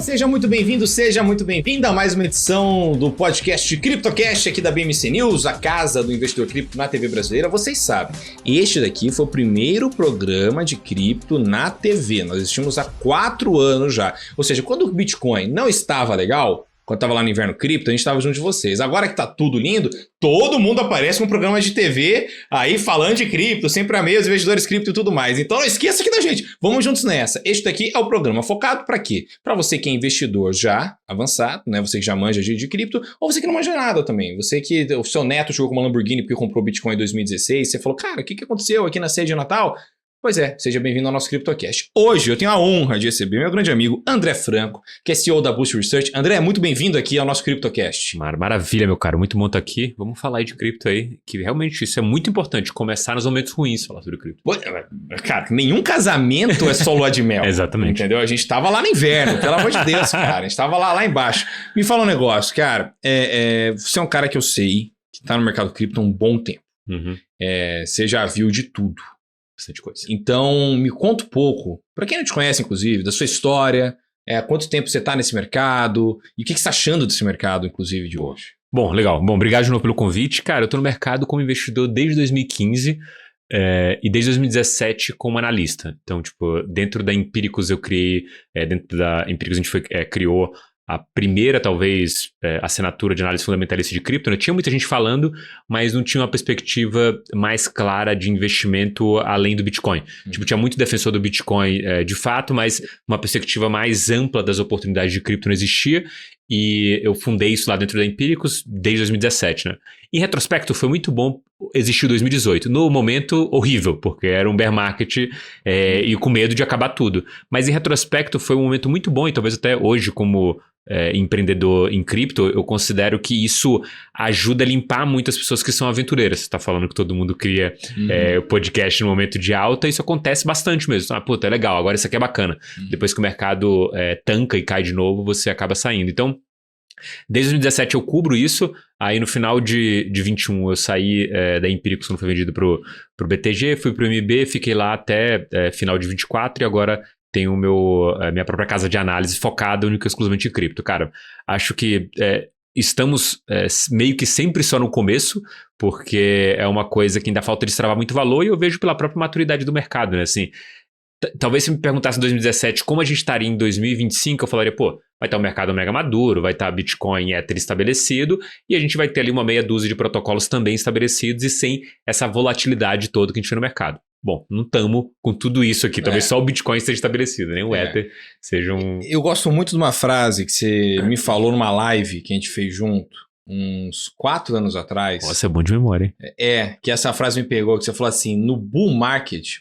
seja muito bem-vindo, seja muito bem-vinda a mais uma edição do podcast CryptoCast aqui da BMC News, a casa do investidor cripto na TV brasileira. Vocês sabem, este daqui foi o primeiro programa de cripto na TV. Nós existimos há 4 anos já. Ou seja, quando o Bitcoin não estava legal, quando estava lá no Inverno Cripto, a gente estava junto de vocês. Agora que tá tudo lindo, todo mundo aparece com programas de TV aí falando de cripto, sempre a meio, os investidores cripto e tudo mais. Então não esqueça aqui da gente, vamos juntos nessa. Este daqui é o programa focado para quê? Para você que é investidor já avançado, né? Você que já manja de cripto, ou você que não manja nada também. Você que o seu neto chegou com uma Lamborghini porque comprou Bitcoin em 2016, você falou, cara, o que aconteceu aqui na ceia de Natal? Pois é, seja bem-vindo ao nosso CryptoCast. Hoje eu tenho a honra de receber meu grande amigo André Franco, que é CEO da Boost Research. André, muito bem-vindo aqui ao nosso CryptoCast. Maravilha, meu caro. Muito bom estar aqui. Vamos falar aí de cripto aí, que realmente isso é muito importante, começar nos momentos ruins falar sobre cripto. Cara, nenhum casamento é só lua de mel. Exatamente. Entendeu? A gente tava lá no inverno, pelo amor de Deus, cara. A gente tava lá embaixo. Me fala um negócio, cara. Você é um cara que eu sei que tá no mercado cripto há um bom tempo. Uhum. Você já viu de tudo. Bastante coisa. Então, me conta um pouco, para quem não te conhece, inclusive, da sua história, há quanto tempo você está nesse mercado e o que você está achando desse mercado, inclusive, de hoje? Bom, legal. Bom, obrigado de novo pelo convite. Cara, eu tô no mercado como investidor desde 2015 e desde 2017 como analista. Então, tipo, dentro da Empíricos eu criei, dentro da Empíricos a gente criou a primeira, talvez, assinatura de análise fundamentalista de cripto, né? Tinha muita gente falando, mas não tinha uma perspectiva mais clara de investimento além do Bitcoin. Tipo, tinha muito defensor do Bitcoin de fato, mas uma perspectiva mais ampla das oportunidades de cripto não existia. E eu fundei isso lá dentro da Empíricos desde 2017, né? Em retrospecto, foi muito bom existir 2018. No momento, horrível, porque era um bear market e com medo de acabar tudo. Mas em retrospecto, foi um momento muito bom e talvez até hoje, como empreendedor em cripto, eu considero que isso ajuda a limpar muitas pessoas que são aventureiras. Você está falando que todo mundo cria podcast no momento de alta, isso acontece bastante mesmo. Puta, é legal, agora isso aqui é bacana. Depois que o mercado tanca e cai de novo, você acaba saindo. Então, desde 2017 eu cubro isso, aí no final de 21 eu saí da Empíricos quando foi vendido pro BTG, fui pro MB, fiquei lá até final de 24 e agora tenho minha própria casa de análise focada única e exclusivamente em cripto. Cara, acho que estamos meio que sempre só no começo, porque é uma coisa que ainda falta destravar muito valor e eu vejo pela própria maturidade do mercado, né? Assim, talvez se me perguntasse em 2017 como a gente estaria em 2025, eu falaria, vai estar o mercado mega maduro, vai estar Bitcoin e Ether estabelecido e a gente vai ter ali uma meia dúzia de protocolos também estabelecidos e sem essa volatilidade toda que a gente vê no mercado. Bom, não estamos com tudo isso aqui. Talvez só o Bitcoin esteja estabelecido, nem o Ether seja um... Eu gosto muito de uma frase que você me falou numa live que a gente fez junto, uns 4 anos atrás. Nossa, é bom de memória, hein? Que essa frase me pegou, que você falou assim, no bull market,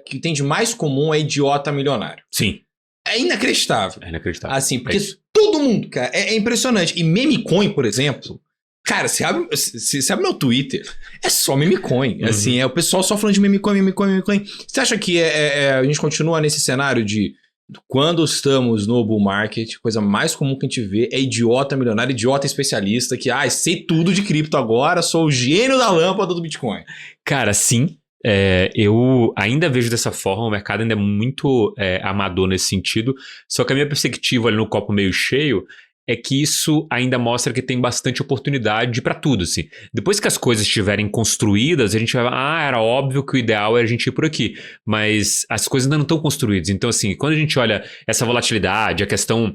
que tem de mais comum é idiota milionário. Sim. É inacreditável. É inacreditável. Assim, porque todo mundo, cara, é impressionante. E meme coin, por exemplo... Cara, você abre meu Twitter, é só meme coin. Assim, o pessoal só falando de meme coin. Você acha que a gente continua nesse cenário de quando estamos no bull market, coisa mais comum que a gente vê é idiota milionário, idiota especialista, que sei tudo de cripto agora, sou o gênio da lâmpada do Bitcoin. Cara, sim. Eu ainda vejo dessa forma, o mercado ainda é muito amador nesse sentido, só que a minha perspectiva ali no copo meio cheio é que isso ainda mostra que tem bastante oportunidade para tudo, assim. Depois que as coisas estiverem construídas, a gente vai falar, era óbvio que o ideal era a gente ir por aqui, mas as coisas ainda não estão construídas. Então, assim, quando a gente olha essa volatilidade, a questão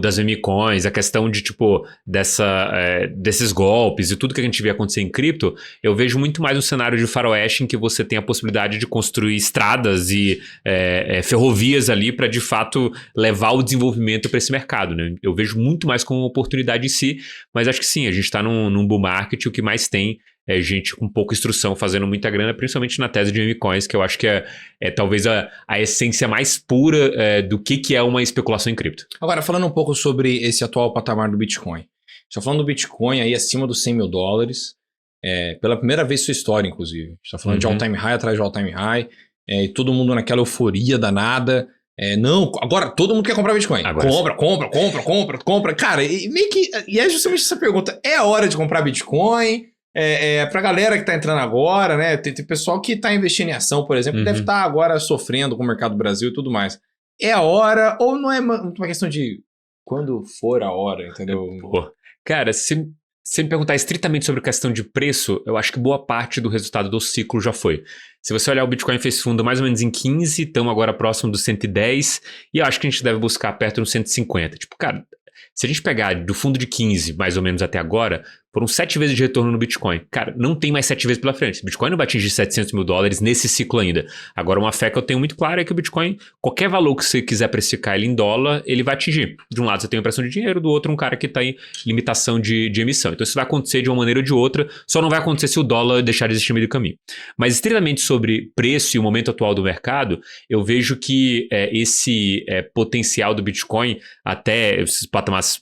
das meme coins, a questão de, tipo, desses golpes e tudo que a gente vê acontecer em cripto, eu vejo muito mais um cenário de faroeste em que você tem a possibilidade de construir estradas e ferrovias ali para, de fato, levar o desenvolvimento para esse mercado, né? Eu vejo muito mais como uma oportunidade em si, mas acho que sim, a gente está num bull market, o que mais tem é gente com pouca instrução fazendo muita grana, principalmente na tese de meme coins, que eu acho que é talvez a essência mais pura do que é uma especulação em cripto. Agora, falando um pouco sobre esse atual patamar do Bitcoin. Está falando do Bitcoin aí acima dos $100 mil, pela primeira vez em sua história, inclusive. Está falando de all-time high atrás de all-time high, e todo mundo naquela euforia danada. Não, agora todo mundo quer comprar Bitcoin. Agora compra. Cara, meio que. E é justamente essa pergunta: é a hora de comprar Bitcoin? Pra galera que tá entrando agora, né? Tem pessoal que tá investindo em ação, por exemplo, que deve estar agora sofrendo com o mercado do Brasil e tudo mais. é a hora, ou não é uma questão de quando for a hora, entendeu? Pô, cara, se me perguntar estritamente sobre questão de preço, eu acho que boa parte do resultado do ciclo já foi. Se você olhar, o Bitcoin fez fundo mais ou menos em 15, estamos agora próximo dos 110, e eu acho que a gente deve buscar perto dos 150. Tipo, cara, se a gente pegar do fundo de 15, mais ou menos até agora, foram 7 vezes de retorno no Bitcoin. Cara, não tem mais 7 vezes pela frente. O Bitcoin não vai atingir $700 mil nesse ciclo ainda. Agora, uma fé que eu tenho muito clara é que o Bitcoin, qualquer valor que você quiser precificar ele em dólar, ele vai atingir. De um lado você tem a impressão de dinheiro, do outro um cara que está em limitação de emissão. Então isso vai acontecer de uma maneira ou de outra, só não vai acontecer se o dólar deixar de existir no meio do caminho. Mas estritamente sobre preço e o momento atual do mercado, eu vejo que esse potencial do Bitcoin, até esses patamares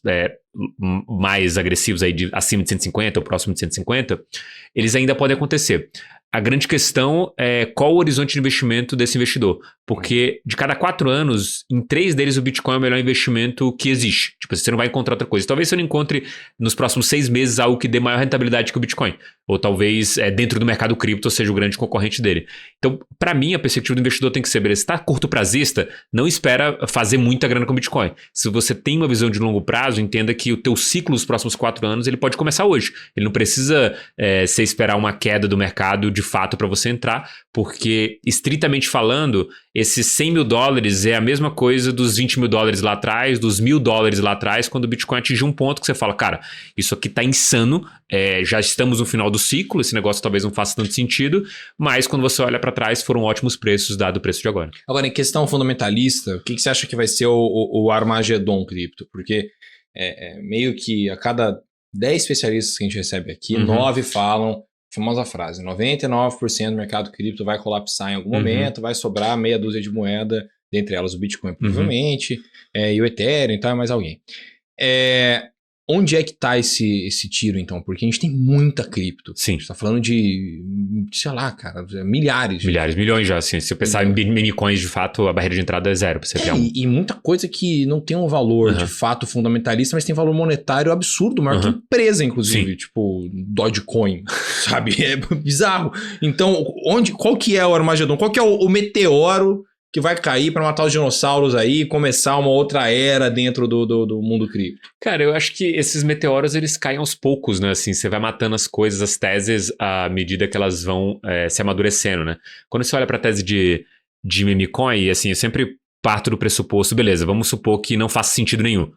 mais agressivos aí acima de 150 ou próximo de 150, eles ainda podem acontecer. A grande questão é qual o horizonte de investimento desse investidor. Porque de cada 4 anos, em 3 deles o Bitcoin é o melhor investimento que existe. Tipo, você não vai encontrar outra coisa. Talvez você não encontre nos próximos 6 meses algo que dê maior rentabilidade que o Bitcoin. Ou talvez dentro do mercado cripto seja o grande concorrente dele. Então, para mim, a perspectiva do investidor tem que ser, beleza, se está curto prazista, não espera fazer muita grana com o Bitcoin. Se você tem uma visão de longo prazo, entenda que o teu ciclo nos próximos 4 anos, ele pode começar hoje. Ele não precisa você esperar uma queda do mercado de fato para você entrar, porque, estritamente falando, esses $100 mil é a mesma coisa dos $20 mil lá atrás, dos $1.000 lá atrás, quando o Bitcoin atingiu um ponto que você fala, cara, isso aqui tá insano, já estamos no final do ciclo, esse negócio talvez não faça tanto sentido, mas quando você olha para trás, foram ótimos preços, dado o preço de agora. Agora, em questão fundamentalista, o que você acha que vai ser o Armagedon cripto? Porque meio que a cada 10 especialistas que a gente recebe aqui, 9 falam famosa frase, 99% do mercado cripto vai colapsar em algum momento, vai sobrar meia dúzia de moeda, dentre elas o Bitcoin provavelmente, e o Ethereum, então é mais alguém. Onde é que tá esse tiro, então? Porque a gente tem muita cripto. Sim. A gente tá falando de, sei lá, cara, milhares. Milhões já, assim. Se eu pensar em mini-coins, de fato, a barreira de entrada é 0 pra você criar um. E muita coisa que não tem um valor de fato fundamentalista, mas tem valor monetário absurdo, maior que empresa, inclusive. Sim. Tipo, Dogecoin, sabe? É bizarro. Então, qual que é o Armagedon? Qual que é o meteoro que vai cair para matar os dinossauros aí e começar uma outra era dentro do mundo cripto? Cara, eu acho que esses meteoros, eles caem aos poucos, né? Assim, você vai matando as coisas, as teses, à medida que elas vão se amadurecendo, né? Quando você olha para a tese de meme coin, assim, eu sempre parto do pressuposto, beleza, vamos supor que não faça sentido nenhum.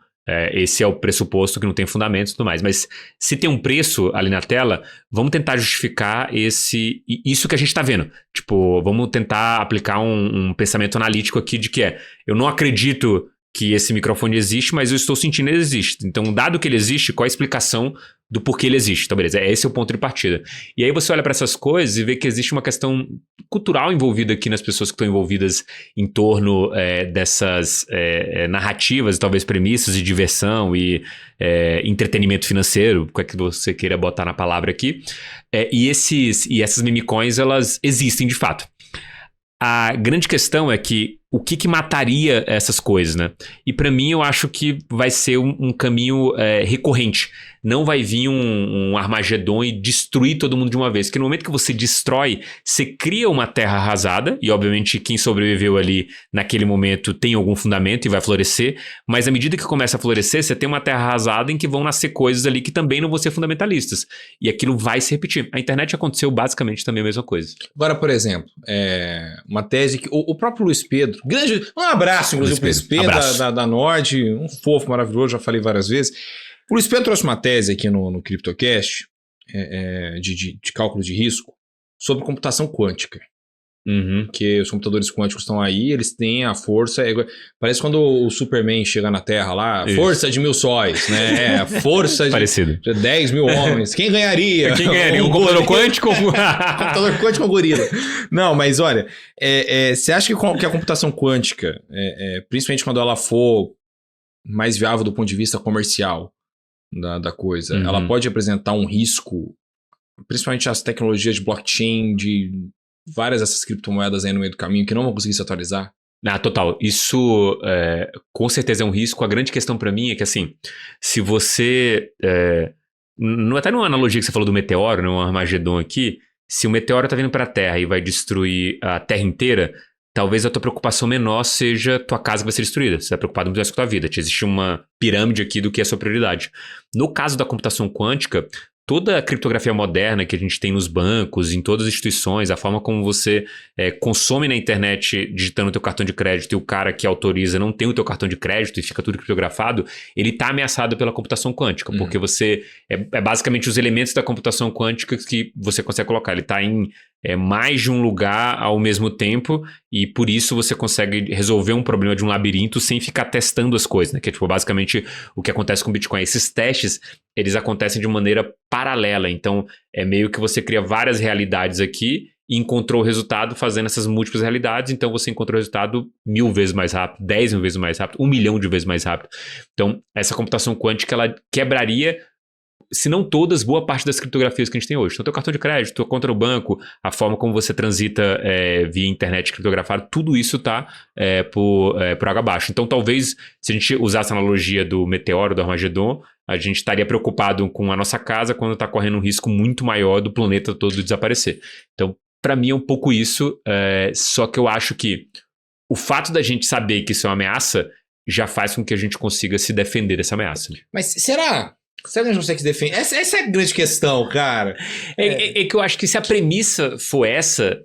Esse é o pressuposto que não tem fundamento e tudo mais. Mas se tem um preço ali na tela, vamos tentar justificar isso que a gente está vendo. Tipo, vamos tentar aplicar um pensamento analítico aqui de que eu não acredito que esse microfone existe, mas eu estou sentindo que ele existe. Então, dado que ele existe, qual a explicação do porquê ele existe? Então, beleza, esse é o ponto de partida. E aí você olha para essas coisas e vê que existe uma questão cultural envolvida aqui nas pessoas que estão envolvidas em torno dessas narrativas e talvez premissas de diversão e entretenimento financeiro, qual é que você queira botar na palavra aqui. E essas meme coins, elas existem de fato. A grande questão é que o que mataria essas coisas, né? E para mim eu acho que vai ser um caminho recorrente. Não vai vir um Armagedon e destruir todo mundo de uma vez. Porque no momento que você destrói, você cria uma terra arrasada. E obviamente quem sobreviveu ali naquele momento tem algum fundamento e vai florescer. Mas à medida que começa a florescer, você tem uma terra arrasada em que vão nascer coisas ali que também não vão ser fundamentalistas. E aquilo vai se repetir. A internet aconteceu basicamente também a mesma coisa. Agora, por exemplo, uma tese que o próprio Luiz Pedro, um abraço, inclusive, para o Luiz Pedro da Nord, um fofo maravilhoso, já falei várias vezes. O Luiz Pedro trouxe uma tese aqui no CryptoCast de cálculo de risco sobre computação quântica. Que os computadores quânticos estão aí, eles têm a força. Parece quando o Superman chega na Terra lá, força de 1000 sóis, né? Força de 10 mil homens. Quem ganharia? Quem ganharia? Um computador quântico? Computador quântico ou gorila? Não, mas olha, você acha que a computação quântica, principalmente quando ela for mais viável do ponto de vista comercial da coisa, ela pode apresentar um risco, principalmente as tecnologias de blockchain, de várias dessas criptomoedas aí no meio do caminho que não vão conseguir se atualizar? Total. Isso com certeza é um risco. A grande questão para mim é que, assim, se você... até numa analogia que você falou do meteoro, né, um Armagedon aqui, se o meteoro tá vindo para a Terra e vai destruir a Terra inteira, talvez a tua preocupação menor seja tua casa que vai ser destruída. Você está preocupado muito mais com a tua vida. Existe uma pirâmide aqui do que é a sua prioridade. No caso da computação quântica, toda a criptografia moderna que a gente tem nos bancos, em todas as instituições, a forma como você consome na internet digitando o teu cartão de crédito e o cara que autoriza não tem o teu cartão de crédito e fica tudo criptografado, ele está ameaçado pela computação quântica, porque você é basicamente os elementos da computação quântica que você consegue colocar. Ele está em mais de um lugar ao mesmo tempo e por isso você consegue resolver um problema de um labirinto sem ficar testando as coisas, né? Que é tipo, basicamente o que acontece com o Bitcoin. Esses testes, eles acontecem de maneira paralela, então é meio que você cria várias realidades aqui e encontrou o resultado fazendo essas múltiplas realidades, então você encontrou o resultado 1000 vezes mais rápido, 10 mil vezes mais rápido, 1 milhão de vezes mais rápido. Então essa computação quântica, ela quebraria, se não todas, boa parte das criptografias que a gente tem hoje. Então, teu cartão de crédito, tua conta no banco, a forma como você transita via internet criptografada, tudo isso está por água abaixo. Então, talvez, se a gente usasse a analogia do meteoro, do Armagedon, a gente estaria preocupado com a nossa casa quando está correndo um risco muito maior do planeta todo desaparecer. Então, para mim é um pouco isso, só que eu acho que o fato da gente saber que isso é uma ameaça já faz com que a gente consiga se defender dessa ameaça. Mas será que a gente consegue se defender? Essa é a grande questão, cara. É que eu acho que se a premissa for essa,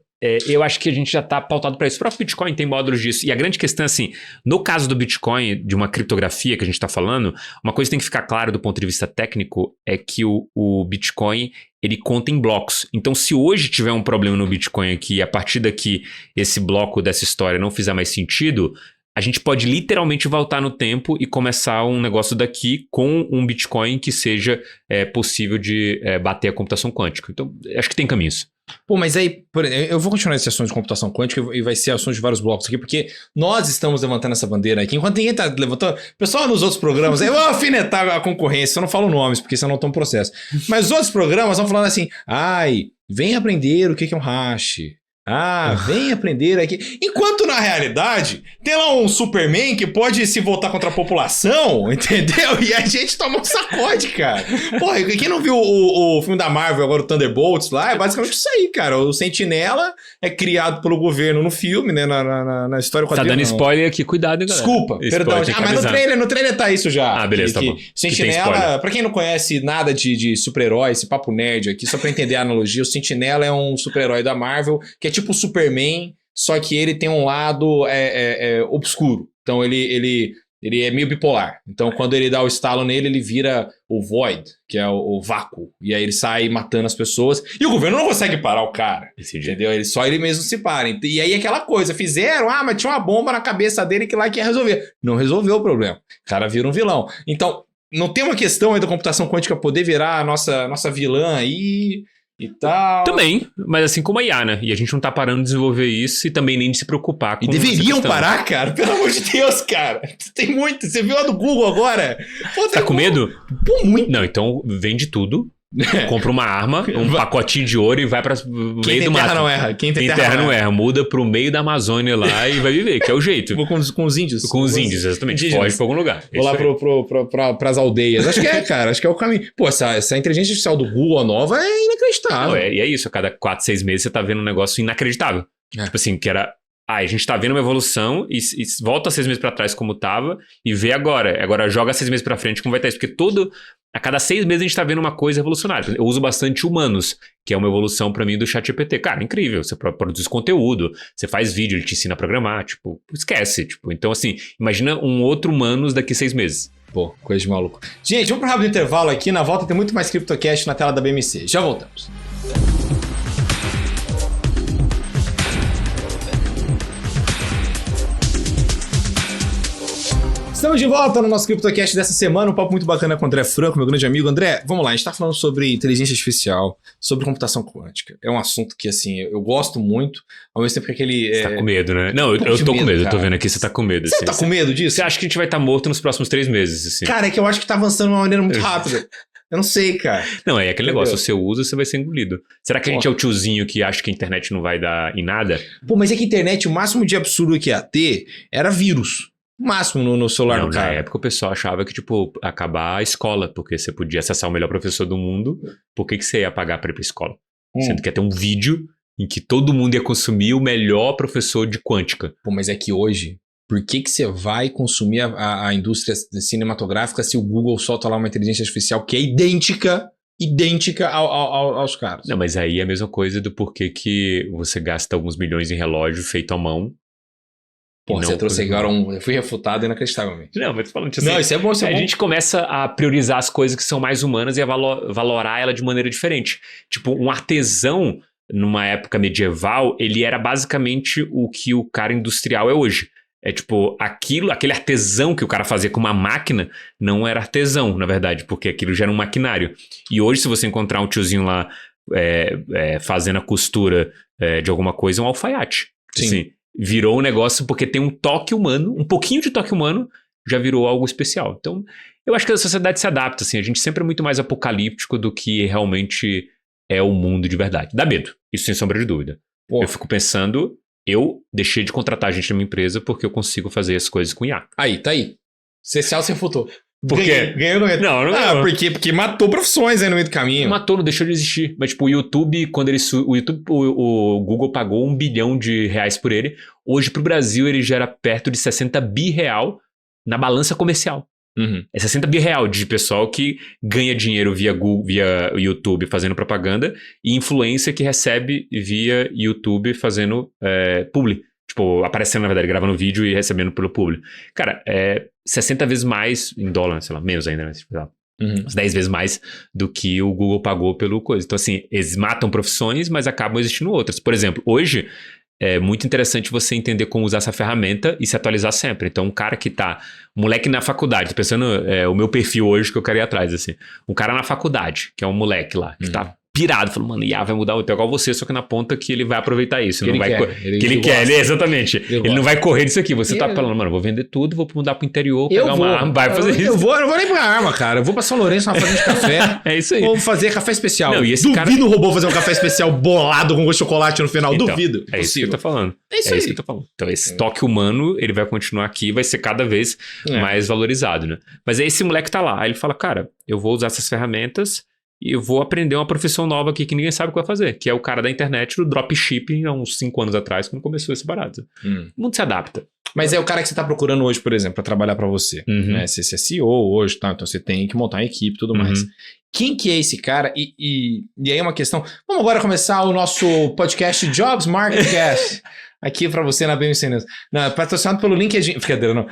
eu acho que a gente já está pautado para isso. O próprio Bitcoin tem módulos disso. E a grande questão é assim, no caso do Bitcoin, de uma criptografia que a gente está falando, uma coisa que tem que ficar clara do ponto de vista técnico é que o Bitcoin, ele conta em blocos. Então, se hoje tiver um problema no Bitcoin aqui, e a partir daqui esse bloco dessa história não fizer mais sentido, a gente pode literalmente voltar no tempo e começar um negócio daqui com um Bitcoin que seja possível de bater a computação quântica. Então, acho que tem caminhos. Pô, mas aí, eu vou continuar esse assunto de computação quântica e vai ser assunto de vários blocos aqui, porque nós estamos levantando essa bandeira aqui, enquanto ninguém tá levantando, o pessoal nos outros programas, eu vou alfinetar a concorrência, eu não falo nomes, porque senão não estão processo. Mas os outros programas vão falando assim, vem aprender o que é um hash. Vem aprender aqui. Enquanto na realidade tem lá um Superman que pode se voltar contra a população, entendeu? E a gente toma um sacode, cara. Porra, quem não viu o filme da Marvel agora, o Thunderbolts lá, é basicamente isso aí, cara. O Sentinela é criado pelo governo no filme, né? Na história quadrinho. Tá dando spoiler aqui, cuidado, hein, galera. Desculpa, perdão. Mas no trailer tá isso já. Beleza, tá bom. Sentinela, pra quem não conhece nada de super-herói, esse papo nerd aqui, só pra entender a analogia, o Sentinela é um super-herói da Marvel que é tipo o Superman, só que ele tem um lado obscuro. Então ele é meio bipolar. Então quando ele dá o estalo nele, ele vira o Void, que é o vácuo. E aí ele sai matando as pessoas. E o governo não consegue parar o cara. Entendeu? Só ele mesmo se para. E aí aquela coisa, fizeram, mas tinha uma bomba na cabeça dele que lá que ia resolver. Não resolveu o problema. O cara vira um vilão. Então, não tem uma questão aí da computação quântica poder virar a nossa vilã aí e tal. Também, mas assim como a IA, né? E a gente não tá parando de desenvolver isso e também nem de se preocupar com E deveriam parar, cara? Pelo amor de Deus, cara. Tem muito. Você viu a do Google agora? Pô, tá com medo? Pô, muito. Não, então vende tudo. Compra uma arma, um pacotinho de ouro e vai pra meio do mato. Quem tem terra não erra. Muda pro meio da Amazônia lá e vai viver, que é o jeito. Vou com os índios. Com os índios, exatamente. Foge pra algum lugar. Vou lá pras aldeias. Acho que cara. Acho que é o caminho. Pô, essa inteligência artificial do Google nova é inacreditável. Não, e é isso. A cada 4, 6 meses você tá vendo um negócio inacreditável. Tipo assim, que era... a gente tá vendo uma evolução e volta 6 meses pra trás como tava e vê agora. Agora joga 6 meses pra frente como vai estar isso. Porque a cada 6 meses a gente tá vendo uma coisa revolucionária. Eu uso bastante Humanos, que é uma evolução pra mim do ChatGPT. Cara, incrível. Você produz conteúdo, você faz vídeo, ele te ensina a programar. Tipo, esquece. Então, assim, imagina um outro Humanos daqui 6 meses. Pô, coisa de maluco. Gente, vamos pro rápido intervalo aqui. Na volta tem muito mais CryptoCast na tela da BMC. Já voltamos. Estamos de volta no nosso CryptoCast dessa semana, um papo muito bacana com o André Franco, meu grande amigo. André, vamos lá, a gente tá falando sobre inteligência artificial, sobre computação quântica. É um assunto que, assim, eu gosto muito, ao mesmo tempo que aquele... Você tá com medo, né? Não, eu tô com medo, eu tô vendo aqui, você tá com medo. Você tá com medo disso? Você acha que a gente vai estar morto nos próximos 3 meses, assim? Cara, é que eu acho que tá avançando de uma maneira muito rápida. Eu não sei, cara. Não, é aquele negócio, você usa, você vai ser engolido. Será que a gente é o tiozinho que acha que a internet não vai dar em nada? Pô, mas é que a internet, o máximo de absurdo que ia ter era vírus. Máximo no celular do cara. Na época o pessoal achava que, tipo, acabar a escola, porque você podia acessar o melhor professor do mundo, por que você ia pagar pra ir pra escola? Sendo que ia ter um vídeo em que todo mundo ia consumir o melhor professor de quântica. Pô, mas é que hoje, por que você vai consumir a indústria cinematográfica se o Google solta lá uma inteligência artificial que é idêntica aos caras? Não, mas aí é a mesma coisa do porquê que você gasta alguns milhões em relógio feito à mão. Pô, você trouxe agora eu fui refutado inacreditavelmente. Não, mas falando assim, não, isso é bom, a gente começa a priorizar as coisas que são mais humanas e a valorar ela de maneira diferente. Tipo, um artesão, numa época medieval, ele era basicamente o que o cara industrial é hoje. É tipo, aquele artesão que o cara fazia com uma máquina não era artesão, na verdade, porque aquilo já era um maquinário. E hoje, se você encontrar um tiozinho lá fazendo a costura de alguma coisa, é um alfaiate. Sim. Assim, virou um negócio porque tem um toque humano, um pouquinho de toque humano, já virou algo especial. Então, eu acho que a sociedade se adapta, assim. A gente sempre é muito mais apocalíptico do que realmente é o mundo de verdade. Dá medo, isso sem sombra de dúvida. Eu fico pensando, eu deixei de contratar gente na minha empresa porque eu consigo fazer as coisas com IA. Aí, tá aí. Social você refutou. Por quê? Ganhou no meio. Não ganhou. Porque matou profissões aí no meio do caminho. Não deixou de existir. Mas, tipo, o YouTube, quando o Google pagou R$1 bilhão por ele. Hoje, pro Brasil, ele gera perto de 60 bi real na balança comercial. Uhum. É 60 bi real de pessoal que ganha dinheiro via Google, via YouTube fazendo propaganda e influência que recebe via YouTube fazendo publi. Tipo, aparecendo, na verdade, gravando vídeo e recebendo pelo publi. Cara, 60 vezes mais em dólar, sei lá, menos ainda, né? Uns 10 vezes mais do que o Google pagou pelo coisa. Então, assim, eles matam profissões, mas acabam existindo outras. Por exemplo, hoje é muito interessante você entender como usar essa ferramenta e se atualizar sempre. Então, um cara que um moleque na faculdade, pensando o meu perfil hoje que eu quero ir atrás, assim. Um cara na faculdade, que é um moleque lá, que tá pirado, falando, mano, IA vai mudar, igual você, só que na ponta que ele vai aproveitar isso. Ele quer, exatamente. Ele não vai correr disso aqui. Você tá falando, mano, vou vender tudo, vou mudar pro interior, pegar uma arma, vai fazer isso. Eu não vou nem pra arma, cara. Eu vou pra São Lourenço, uma fazenda de café. É isso aí. Vou fazer café especial. Não, e esse Duvido o robô fazer um café especial bolado com chocolate no final. Então, Duvido. É isso que eu tô falando. É isso que eu tô falando. Então, esse toque humano, ele vai continuar aqui, vai ser cada vez mais valorizado, né? Mas aí esse moleque tá lá. Aí ele fala, cara, eu vou usar essas ferramentas e eu vou aprender uma profissão nova aqui que ninguém sabe o que vai fazer, que é o cara da internet do dropshipping há uns 5 anos atrás, quando começou esse barato. O mundo se adapta. Mas é o cara que você tá procurando hoje, por exemplo, para trabalhar para você. Né? Você é CEO hoje, tá? Então você tem que montar uma equipe e tudo mais. Quem que é esse cara? E aí é uma questão... Vamos agora começar o nosso podcast Jobs Marketcast. Aqui pra você na BMC News. Não, patrocinado pelo LinkedIn. Brincadeira, não.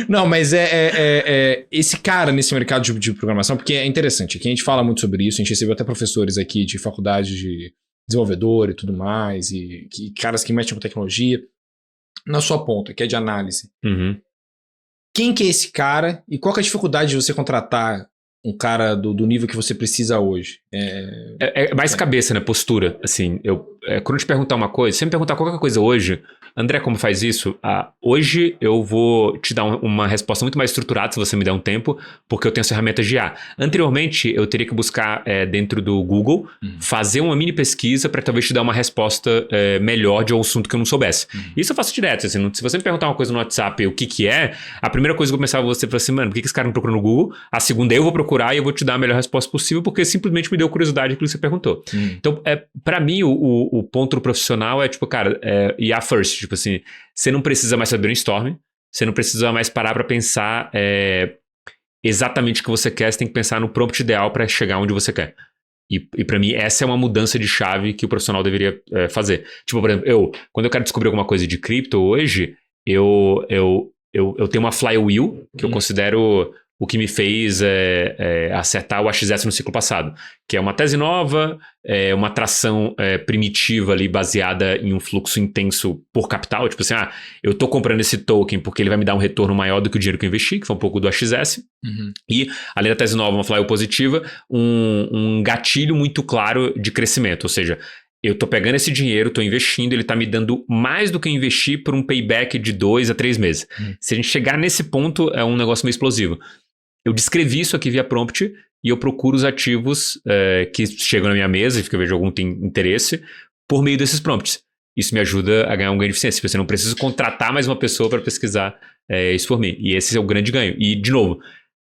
Não, mas esse cara nesse mercado de programação, porque é interessante. Aqui a gente fala muito sobre isso. A gente recebeu até professores aqui de faculdade de desenvolvedor e tudo mais. E caras que mexem com tecnologia. Na sua ponta, que é de análise. Quem que é esse cara? E qual que é a dificuldade de você contratar um cara do nível que você precisa hoje? É mais cabeça, né? Postura. Assim, quando eu te perguntar uma coisa, se você me perguntar qualquer coisa hoje, André, como faz isso? Hoje eu vou te dar uma resposta muito mais estruturada, se você me der um tempo, porque eu tenho as ferramentas de IA. Anteriormente, eu teria que buscar dentro do Google, fazer uma mini pesquisa para talvez te dar uma resposta melhor de um assunto que eu não soubesse. Isso eu faço direto. Assim, se você me perguntar uma coisa no WhatsApp, o que é, a primeira coisa que eu começava você falar assim, mano, por que esse cara não procura no Google? A segunda eu vou procurar e eu vou te dar a melhor resposta possível, porque simplesmente me deu curiosidade aquilo que você perguntou. Então, pra mim, o ponto profissional é tipo, cara, IA first. Tipo assim, você não precisa mais fazer brainstorming, você não precisa mais parar pra pensar exatamente o que você quer, você tem que pensar no prompt ideal pra chegar onde você quer. E pra mim, essa é uma mudança de chave que o profissional deveria fazer. Tipo, por exemplo, quando eu quero descobrir alguma coisa de cripto hoje, eu tenho uma flywheel, que eu considero o que me fez acertar o AXS no ciclo passado, que é uma tese nova, uma atração primitiva ali baseada em um fluxo intenso por capital, tipo assim, eu tô comprando esse token porque ele vai me dar um retorno maior do que o dinheiro que eu investi, que foi um pouco do AXS, e além da tese nova, uma flywheel positiva, um gatilho muito claro de crescimento, ou seja, eu tô pegando esse dinheiro, tô investindo, ele tá me dando mais do que eu investi por um payback de 2 a 3 meses. Se a gente chegar nesse ponto, é um negócio meio explosivo. Eu descrevi isso aqui via prompt e eu procuro os ativos que chegam na minha mesa e que eu vejo algum tem interesse por meio desses prompts. Isso me ajuda a ganhar um ganho de eficiência. Você não precisa contratar mais uma pessoa para pesquisar isso por mim. E esse é o grande ganho. E, de novo,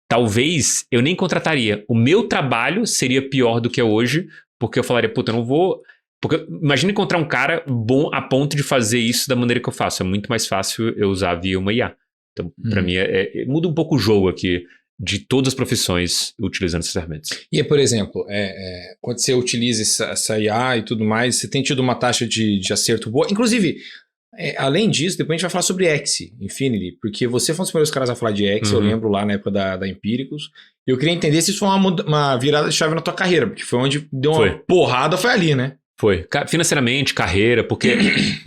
talvez eu nem contrataria. O meu trabalho seria pior do que é hoje, porque eu falaria, puta, eu não vou Porque imagina encontrar um cara bom a ponto de fazer isso da maneira que eu faço. É muito mais fácil eu usar via uma IA. Então, pra mim, muda um pouco o jogo aqui de todas as profissões utilizando essas ferramentas. E, por exemplo, quando você utiliza essa IA e tudo mais, você tem tido uma taxa de acerto boa. Inclusive, além disso, depois a gente vai falar sobre X, Infinity, porque você foi um dos primeiros caras a falar de X, eu lembro lá na época da Empíricos. Eu queria entender se isso foi uma virada de chave na tua carreira, porque foi onde deu uma porrada, foi ali, né? Foi. Financeiramente, carreira, porque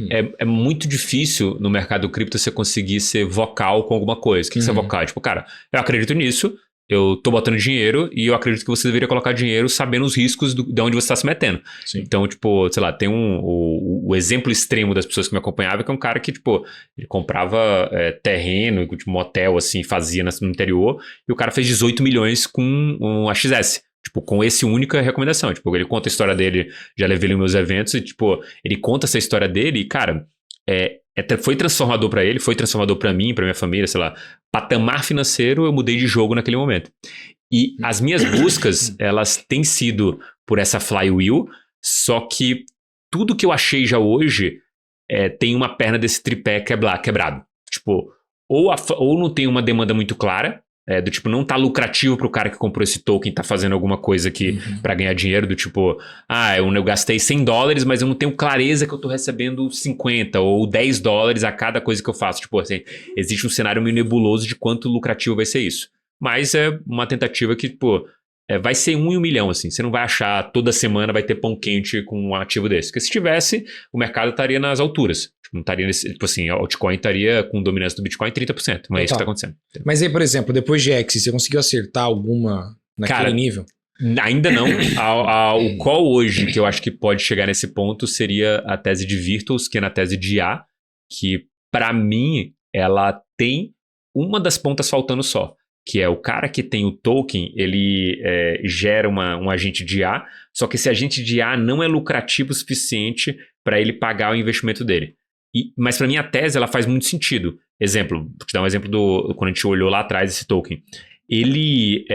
é muito difícil no mercado cripto você conseguir ser vocal com alguma coisa. O que você é vocal? Tipo, cara, eu acredito nisso, eu tô botando dinheiro e eu acredito que você deveria colocar dinheiro sabendo os riscos de onde você tá se metendo. Sim. Então, tipo, sei lá, tem o exemplo extremo das pessoas que me acompanhavam, que é um cara que, tipo, ele comprava terreno, tipo, motel, assim, fazia no interior, e o cara fez 18 milhões com um AXS. Tipo, com essa única recomendação. Tipo, ele conta a história dele, já levei ele nos meus eventos, e, tipo, ele conta essa história dele e, cara, foi transformador pra ele, foi transformador pra mim, pra minha família, sei lá. Patamar financeiro, eu mudei de jogo naquele momento. E as minhas buscas, elas têm sido por essa flywheel, só que tudo que eu achei já hoje tem uma perna desse tripé quebrado. Tipo, ou não tem uma demanda muito clara, do tipo, não tá lucrativo pro cara que comprou esse token, tá fazendo alguma coisa aqui pra ganhar dinheiro, do tipo, eu gastei $100, mas eu não tenho clareza que eu tô recebendo 50 ou $10 a cada coisa que eu faço. Tipo assim, existe um cenário meio nebuloso de quanto lucrativo vai ser isso. Mas é uma tentativa que, tipo, vai ser 1 em 1 milhão, assim. Você não vai achar toda semana vai ter pão quente com um ativo desse. Porque se tivesse, o mercado estaria nas alturas. Não estaria tipo assim, a altcoin estaria com dominância do Bitcoin 30%, mas é isso que está acontecendo. Mas aí, por exemplo, depois de X, você conseguiu acertar alguma naquele nível? Ainda não. O call hoje, que eu acho que pode chegar nesse ponto, seria a tese de Virtuals, que é na tese de IA, que para mim, ela tem uma das pontas faltando só, que é o cara que tem o token, ele gera um agente de IA, só que esse agente de IA não é lucrativo o suficiente para ele pagar o investimento dele. Mas para mim a tese ela faz muito sentido. Exemplo, vou te dar um exemplo quando a gente olhou lá atrás esse token. Ele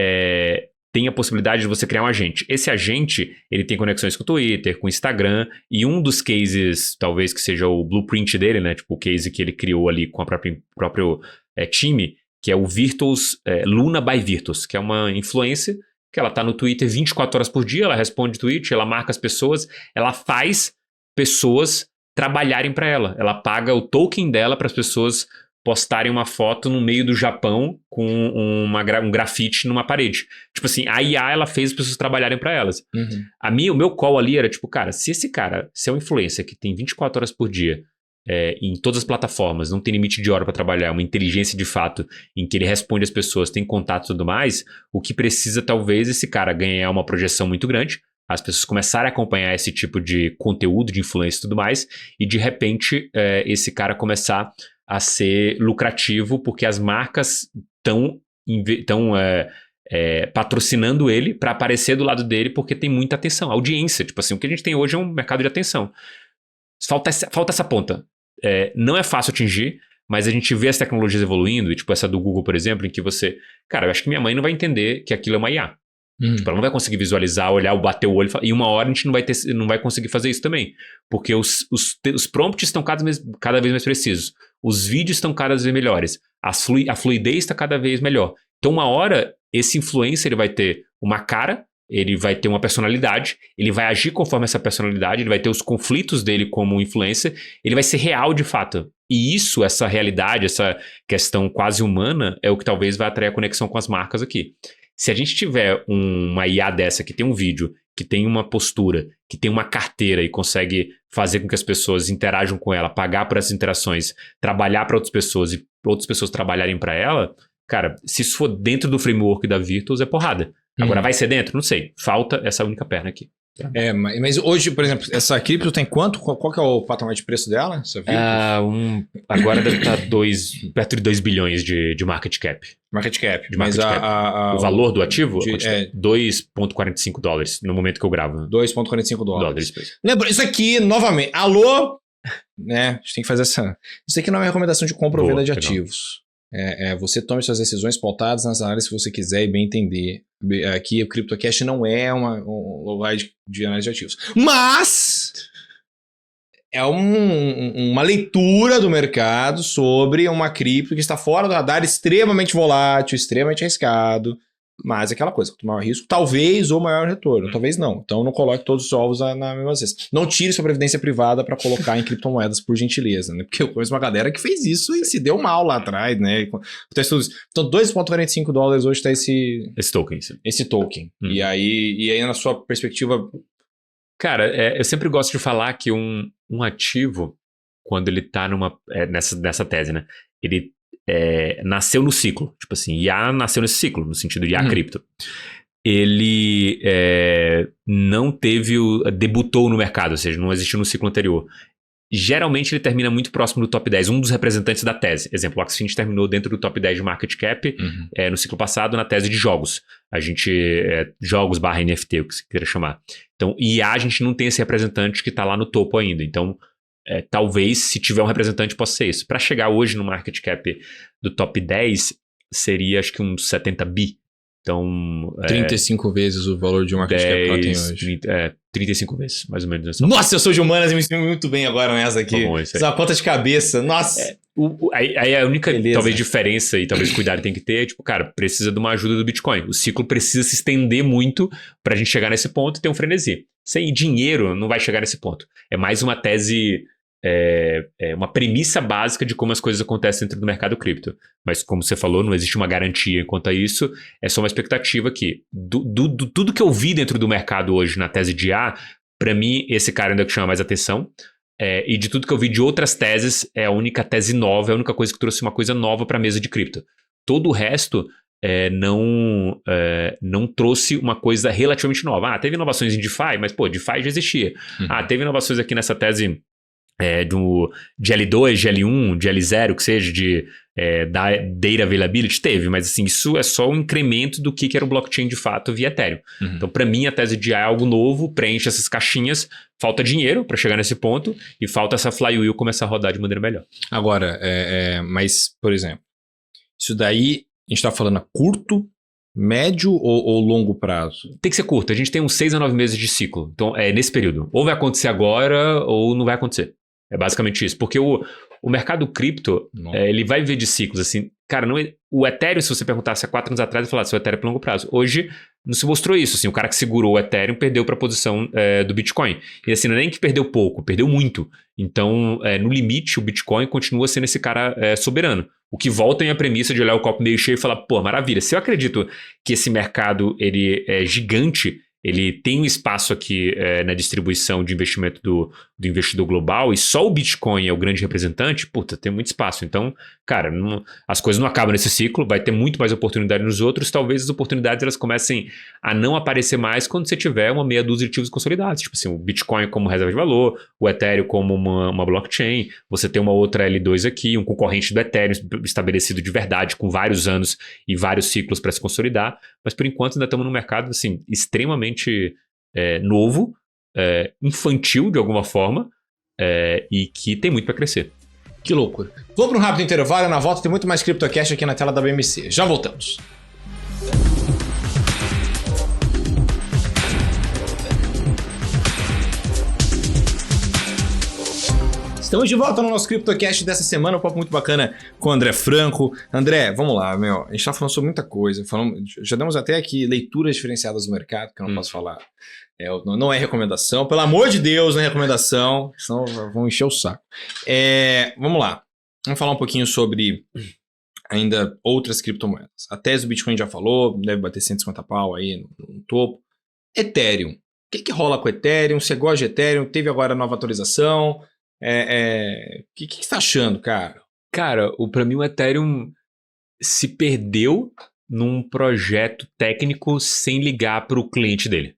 tem a possibilidade de você criar um agente. Esse agente, ele tem conexões com o Twitter, com o Instagram, e um dos cases, talvez que seja o blueprint dele, né? Tipo o case que ele criou ali com o próprio time, que é o Virtuals, Luna by Virtuals, que é uma influencer que ela tá no Twitter 24 horas por dia, ela responde tweet, ela marca as pessoas, ela faz pessoas trabalharem para ela. Ela paga o token dela para as pessoas postarem uma foto no meio do Japão com um grafite numa parede. Tipo assim, a IA ela fez as pessoas trabalharem para elas. O meu call ali era tipo, cara, se é um influencer que tem 24 horas por dia em todas as plataformas, não tem limite de hora para trabalhar, uma inteligência de fato em que ele responde às pessoas, tem contato e tudo mais, o que precisa talvez esse cara ganhar uma projeção muito grande, as pessoas começarem a acompanhar esse tipo de conteúdo, de influência e tudo mais, e de repente esse cara começar a ser lucrativo porque as marcas estão patrocinando ele para aparecer do lado dele porque tem muita atenção, audiência. Tipo assim, o que a gente tem hoje é um mercado de atenção. Falta essa ponta. Não é fácil atingir, mas a gente vê as tecnologias evoluindo, e tipo essa do Google, por exemplo, em que você... Cara, eu acho que minha mãe não vai entender que aquilo é uma IA. Tipo, ela não vai conseguir visualizar, olhar, bater o olho e uma hora a gente não vai conseguir fazer isso também. Porque os prompts estão cada vez mais precisos. Os vídeos estão cada vez melhores. A fluidez está cada vez melhor. Então, uma hora, esse influencer ele vai ter uma cara, ele vai ter uma personalidade, ele vai agir conforme essa personalidade, ele vai ter os conflitos dele como influencer, ele vai ser real de fato. E isso, essa realidade, essa questão quase humana, é o que talvez vai atrair a conexão com as marcas aqui. Se a gente tiver uma IA dessa que tem um vídeo, que tem uma postura, que tem uma carteira e consegue fazer com que as pessoas interajam com ela, pagar por essas interações, trabalhar para outras pessoas e outras pessoas trabalharem para ela, cara, se isso for dentro do framework da Virtuals, é porrada. Agora, vai ser dentro? Não sei. Falta essa única perna aqui. Mas hoje, por exemplo, essa cripto tem quanto? Qual que é o patamar de preço dela? Agora deve estar perto de 2 bilhões de market cap. Market cap. Mas o valor do ativo é $2,45 no momento que eu gravo. $2,45. Lembra, isso aqui, novamente, alô? Né? A gente tem que fazer essa... Isso aqui não é uma recomendação de compra ou venda de ativos. Você tome suas decisões pautadas nas áreas que você quiser e bem entender. Aqui o CryptoCast não é um lugar de análise de ativos. Mas é uma leitura do mercado sobre uma cripto que está fora do radar, extremamente volátil, extremamente arriscado, mas é aquela coisa, quanto maior risco, talvez ou maior retorno, talvez não. Então não coloque todos os ovos na mesma cesta. Não tire sua previdência privada para colocar em criptomoedas, por gentileza, né? Porque eu conheço uma galera que fez isso e se deu mal lá atrás, né? Então $2,45 hoje está esse token. Esse token. E aí na sua perspectiva... Cara, eu sempre gosto de falar que um ativo, quando ele tá nessa tese, né? Ele nasceu no ciclo. Tipo assim, IA nasceu nesse ciclo, no sentido de IA cripto. Ele não debutou no mercado, ou seja, não existiu no ciclo anterior. Geralmente ele termina muito próximo do top 10, um dos representantes da tese. Exemplo, o Axfin terminou dentro do top 10 de market cap no ciclo passado na tese de jogos. Jogos / NFT, o que você queira chamar. Então, IA a gente não tem esse representante que está lá no topo ainda. Então, talvez se tiver um representante possa ser isso. Para chegar hoje no market cap do top 10, seria acho que uns 70 bi. Então... 35 vezes o valor de um market cap que ela tem hoje. 35 vezes, mais ou menos. Nossa, eu sou de humanas e me sinto muito bem agora nessa aqui. Bom, isso é uma conta de cabeça. Nossa. Aí a única, talvez, diferença e talvez cuidado que tem que ter é, tipo, cara, precisa de uma ajuda do Bitcoin. O ciclo precisa se estender muito pra gente chegar nesse ponto e ter um frenesi. Sem dinheiro, não vai chegar nesse ponto. É mais uma tese... uma premissa básica de como as coisas acontecem dentro do mercado cripto. Mas como você falou, não existe uma garantia quanto a isso, é só uma expectativa que tudo que eu vi dentro do mercado hoje na tese de IA, para mim esse cara ainda que chama mais atenção, e de tudo que eu vi de outras teses, é a única tese nova, é a única coisa que trouxe uma coisa nova para a mesa de cripto. Todo o resto não trouxe uma coisa relativamente nova. Teve inovações em DeFi, mas DeFi já existia. Teve inovações aqui nessa tese de L2, de L1, de L0, que seja, da Data Availability, teve, mas assim, isso é só um incremento do que era o blockchain de fato via Ethereum. Então, para mim, a tese de IA é algo novo, preenche essas caixinhas, falta dinheiro para chegar nesse ponto e falta essa flywheel começar a rodar de maneira melhor. Agora, mas, por exemplo, isso daí a gente está falando a curto, médio ou longo prazo? Tem que ser curto, a gente tem uns 6 a 9 meses de ciclo, então é nesse período. Ou vai acontecer agora ou não vai acontecer. É basicamente isso, porque o mercado cripto, ele vai viver de ciclos, assim, cara, o Ethereum, se você perguntasse há 4 anos atrás, eu falasse, o Ethereum é para longo prazo. Hoje, não se mostrou isso, assim, o cara que segurou o Ethereum perdeu para a posição do Bitcoin. E assim, não é nem que perdeu pouco, perdeu muito. Então, no limite, o Bitcoin continua sendo esse cara soberano. O que volta em a premissa de olhar o copo meio cheio e falar, pô, maravilha, se eu acredito que esse mercado, ele é gigante, ele tem um espaço aqui na distribuição de investimento do investidor global e só o Bitcoin é o grande representante, tem muito espaço. Então, cara, as coisas não acabam nesse ciclo, vai ter muito mais oportunidade nos outros, talvez as oportunidades elas comecem a não aparecer mais quando você tiver uma meia dúzia de ativos consolidados, tipo assim, o Bitcoin como reserva de valor, o Ethereum como uma blockchain, você tem uma outra L2 aqui, um concorrente do Ethereum estabelecido de verdade, com vários anos e vários ciclos para se consolidar, mas por enquanto ainda estamos num mercado assim, extremamente novo, infantil de alguma forma, e que tem muito para crescer. Que loucura. Vou para um rápido intervalo, na volta tem muito mais CryptoCast aqui na tela da BMC. Já voltamos. Estamos de volta no nosso CryptoCast dessa semana, um papo muito bacana com o André Franco. André, vamos lá, a gente tá falando sobre muita coisa, já demos até aqui leituras diferenciadas do mercado, que eu não posso falar. Não é recomendação, pelo amor de Deus, não é recomendação, senão vão encher o saco. Vamos lá, vamos falar um pouquinho sobre ainda outras criptomoedas. A tese do Bitcoin já falou, deve bater 150 pau aí no topo. Ethereum, o que rola com o Ethereum? Você gosta de Ethereum? Teve agora a nova atualização? O que você tá achando, cara? Cara, pra mim o Ethereum se perdeu num projeto técnico sem ligar pro cliente dele.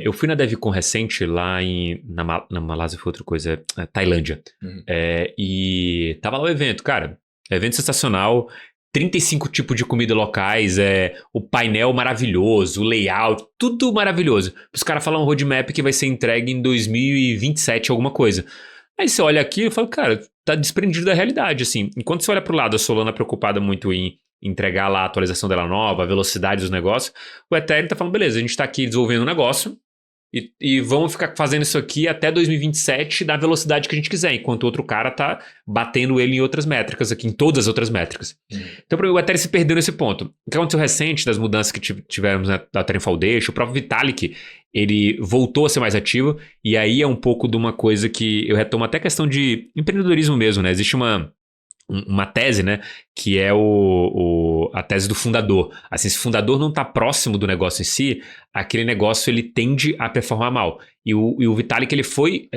Eu fui na DevCon recente lá na Malásia, foi outra coisa, Tailândia. E tava lá o evento, cara. Evento sensacional, 35 tipos de comida locais, o painel maravilhoso, o layout, tudo maravilhoso. Os caras falam um roadmap que vai ser entregue em 2027, alguma coisa. Aí você olha aqui e fala, cara, tá desprendido da realidade, assim. Enquanto você olha pro lado, a Solana preocupada muito em entregar lá a atualização dela nova, a velocidade dos negócios, o Ethereum tá falando, beleza, a gente tá aqui desenvolvendo um negócio, e vamos ficar fazendo isso aqui até 2027 na velocidade que a gente quiser, enquanto o outro cara tá batendo ele em outras métricas aqui, em todas as outras métricas. Então, o Ethereum se perdeu nesse ponto. O que aconteceu recente, das mudanças que tivemos na Ethereum Foundation, o próprio Vitalik, ele voltou a ser mais ativo, e aí é um pouco de uma coisa que eu retomo até a questão de empreendedorismo mesmo, né? Existe uma tese, né, que é a tese do fundador. Assim, se o fundador não está próximo do negócio em si, aquele negócio ele tende a performar mal. E o Vitalik ele foi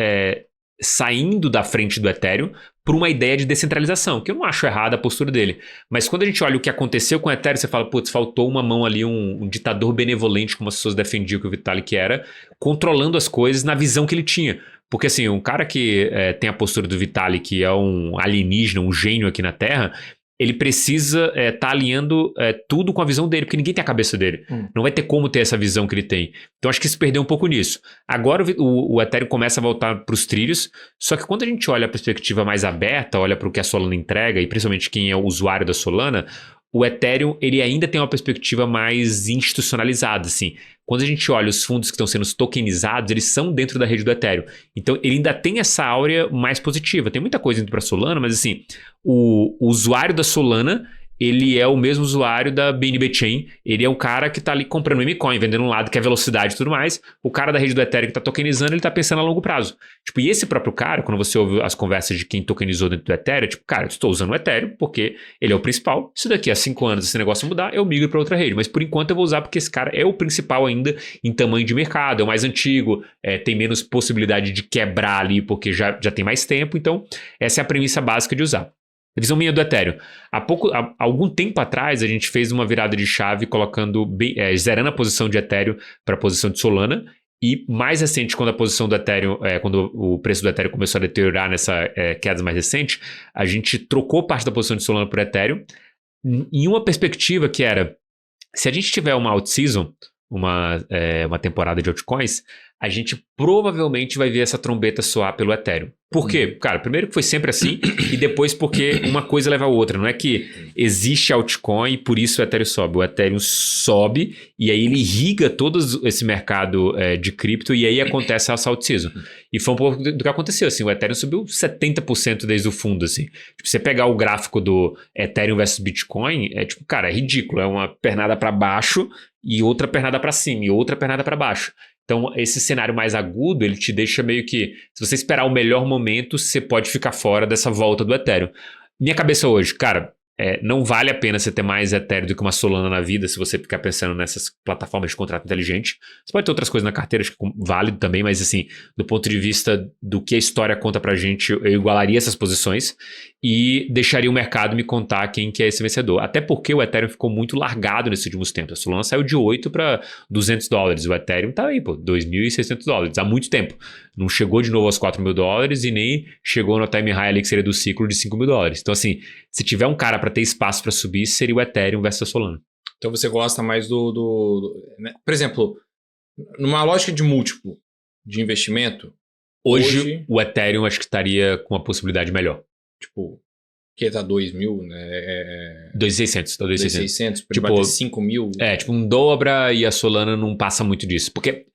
saindo da frente do Ethereum por uma ideia de descentralização, que eu não acho errada a postura dele. Mas quando a gente olha o que aconteceu com o Ethereum, você fala, putz, faltou uma mão ali, um ditador benevolente, como as pessoas defendiam que o Vitalik era, controlando as coisas na visão que ele tinha. Porque assim, um cara que tem a postura do Vitalik, que é um alienígena, um gênio aqui na Terra, ele precisa estar alinhando tudo com a visão dele, porque ninguém tem a cabeça dele. Não vai ter como ter essa visão que ele tem. Então acho que se perdeu um pouco nisso. Agora o Ethereum começa a voltar para os trilhos, só que quando a gente olha a perspectiva mais aberta, olha para o que a Solana entrega, e principalmente quem é o usuário da Solana, o Ethereum ele ainda tem uma perspectiva mais institucionalizada, assim. Quando a gente olha os fundos que estão sendo tokenizados, eles são dentro da rede do Ethereum. Então, ele ainda tem essa áurea mais positiva. Tem muita coisa indo para a Solana, mas assim, o usuário da Solana, ele é o mesmo usuário da BNB Chain. Ele é o cara que está ali comprando Memecoin, vendendo um lado que é velocidade e tudo mais. O cara da rede do Ethereum que está tokenizando, ele está pensando a longo prazo. Tipo, e esse próprio cara, quando você ouve as conversas de quem tokenizou dentro do Ethereum, tipo, cara, eu estou usando o Ethereum porque ele é o principal. Se daqui a 5 anos esse negócio mudar, eu migro para outra rede. Mas por enquanto eu vou usar porque esse cara é o principal ainda em tamanho de mercado, é o mais antigo, tem menos possibilidade de quebrar ali porque já tem mais tempo. Então, essa é a premissa básica de usar. A visão minha do Ethereum. Há algum tempo atrás, a gente fez uma virada de chave colocando, zerando a posição de Ethereum para a posição de Solana. E mais recente, quando a posição do Ethereum, quando o preço do Ethereum começou a deteriorar nessa queda mais recente, a gente trocou parte da posição de Solana por Ethereum em uma perspectiva que era, se a gente tiver uma out-season, uma temporada de altcoins, a gente provavelmente vai ver essa trombeta soar pelo Ethereum. Por quê? Cara, primeiro que foi sempre assim, e depois porque uma coisa leva a outra. Não é que existe altcoin e por isso o Ethereum sobe. O Ethereum sobe e aí ele irriga todo esse mercado de cripto e aí acontece essa out-season. E foi um pouco do que aconteceu. Assim, o Ethereum subiu 70% desde o fundo. Assim. Tipo, você pegar o gráfico do Ethereum versus Bitcoin, tipo, cara, é ridículo. É uma pernada para baixo e outra pernada para cima e outra pernada para baixo. Então, esse cenário mais agudo, ele te deixa meio que... Se você esperar o melhor momento, você pode ficar fora dessa volta do Ethereum. Minha cabeça hoje, cara, não vale a pena você ter mais Ethereum do que uma Solana na vida se você ficar pensando nessas plataformas de contrato inteligente. Você pode ter outras coisas na carteira, acho que válido também, mas assim, do ponto de vista do que a história conta pra gente, eu igualaria essas posições e deixaria o mercado me contar quem que é esse vencedor. Até porque o Ethereum ficou muito largado nesses últimos tempos. A Solana saiu de 8 para $200. O Ethereum tá aí, pô, $2.600 há muito tempo. Não chegou de novo aos $4.000 e nem chegou no time high ali que seria do ciclo de $5.000. Então assim, se tiver um cara para ter espaço para subir, seria o Ethereum versus a Solana. Então você gosta mais né? Por exemplo, numa lógica de múltiplo de investimento, hoje o Ethereum acho que estaria com uma possibilidade melhor. Tipo, que tá 2.000, né? 2.600, tá 2.600. Tipo, bater 5.000. Tipo, um dobra e a Solana não passa muito disso. Porque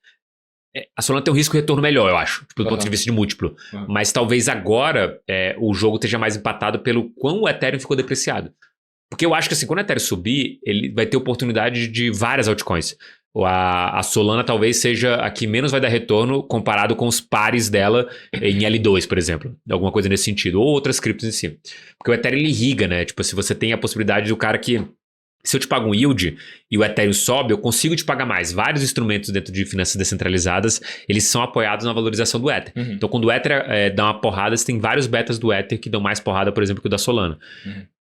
a Solana tem um risco-retorno melhor, eu acho, do ponto de vista de múltiplo. Mas talvez agora o jogo esteja mais empatado pelo quão o Ethereum ficou depreciado. Porque eu acho que assim, quando o Ethereum subir, ele vai ter oportunidade de várias altcoins. A Solana talvez seja a que menos vai dar retorno comparado com os pares dela em L2, por exemplo. Alguma coisa nesse sentido. Ou outras criptos em si. Porque o Ethereum ele irriga, né? Tipo, se você tem a possibilidade do cara que... Se eu te pago um yield e o Ethereum sobe, eu consigo te pagar mais. Vários instrumentos dentro de finanças descentralizadas, eles são apoiados na valorização do Ether. Então, quando o Ether dá uma porrada, você tem vários betas do Ether que dão mais porrada, por exemplo, que o da Solana.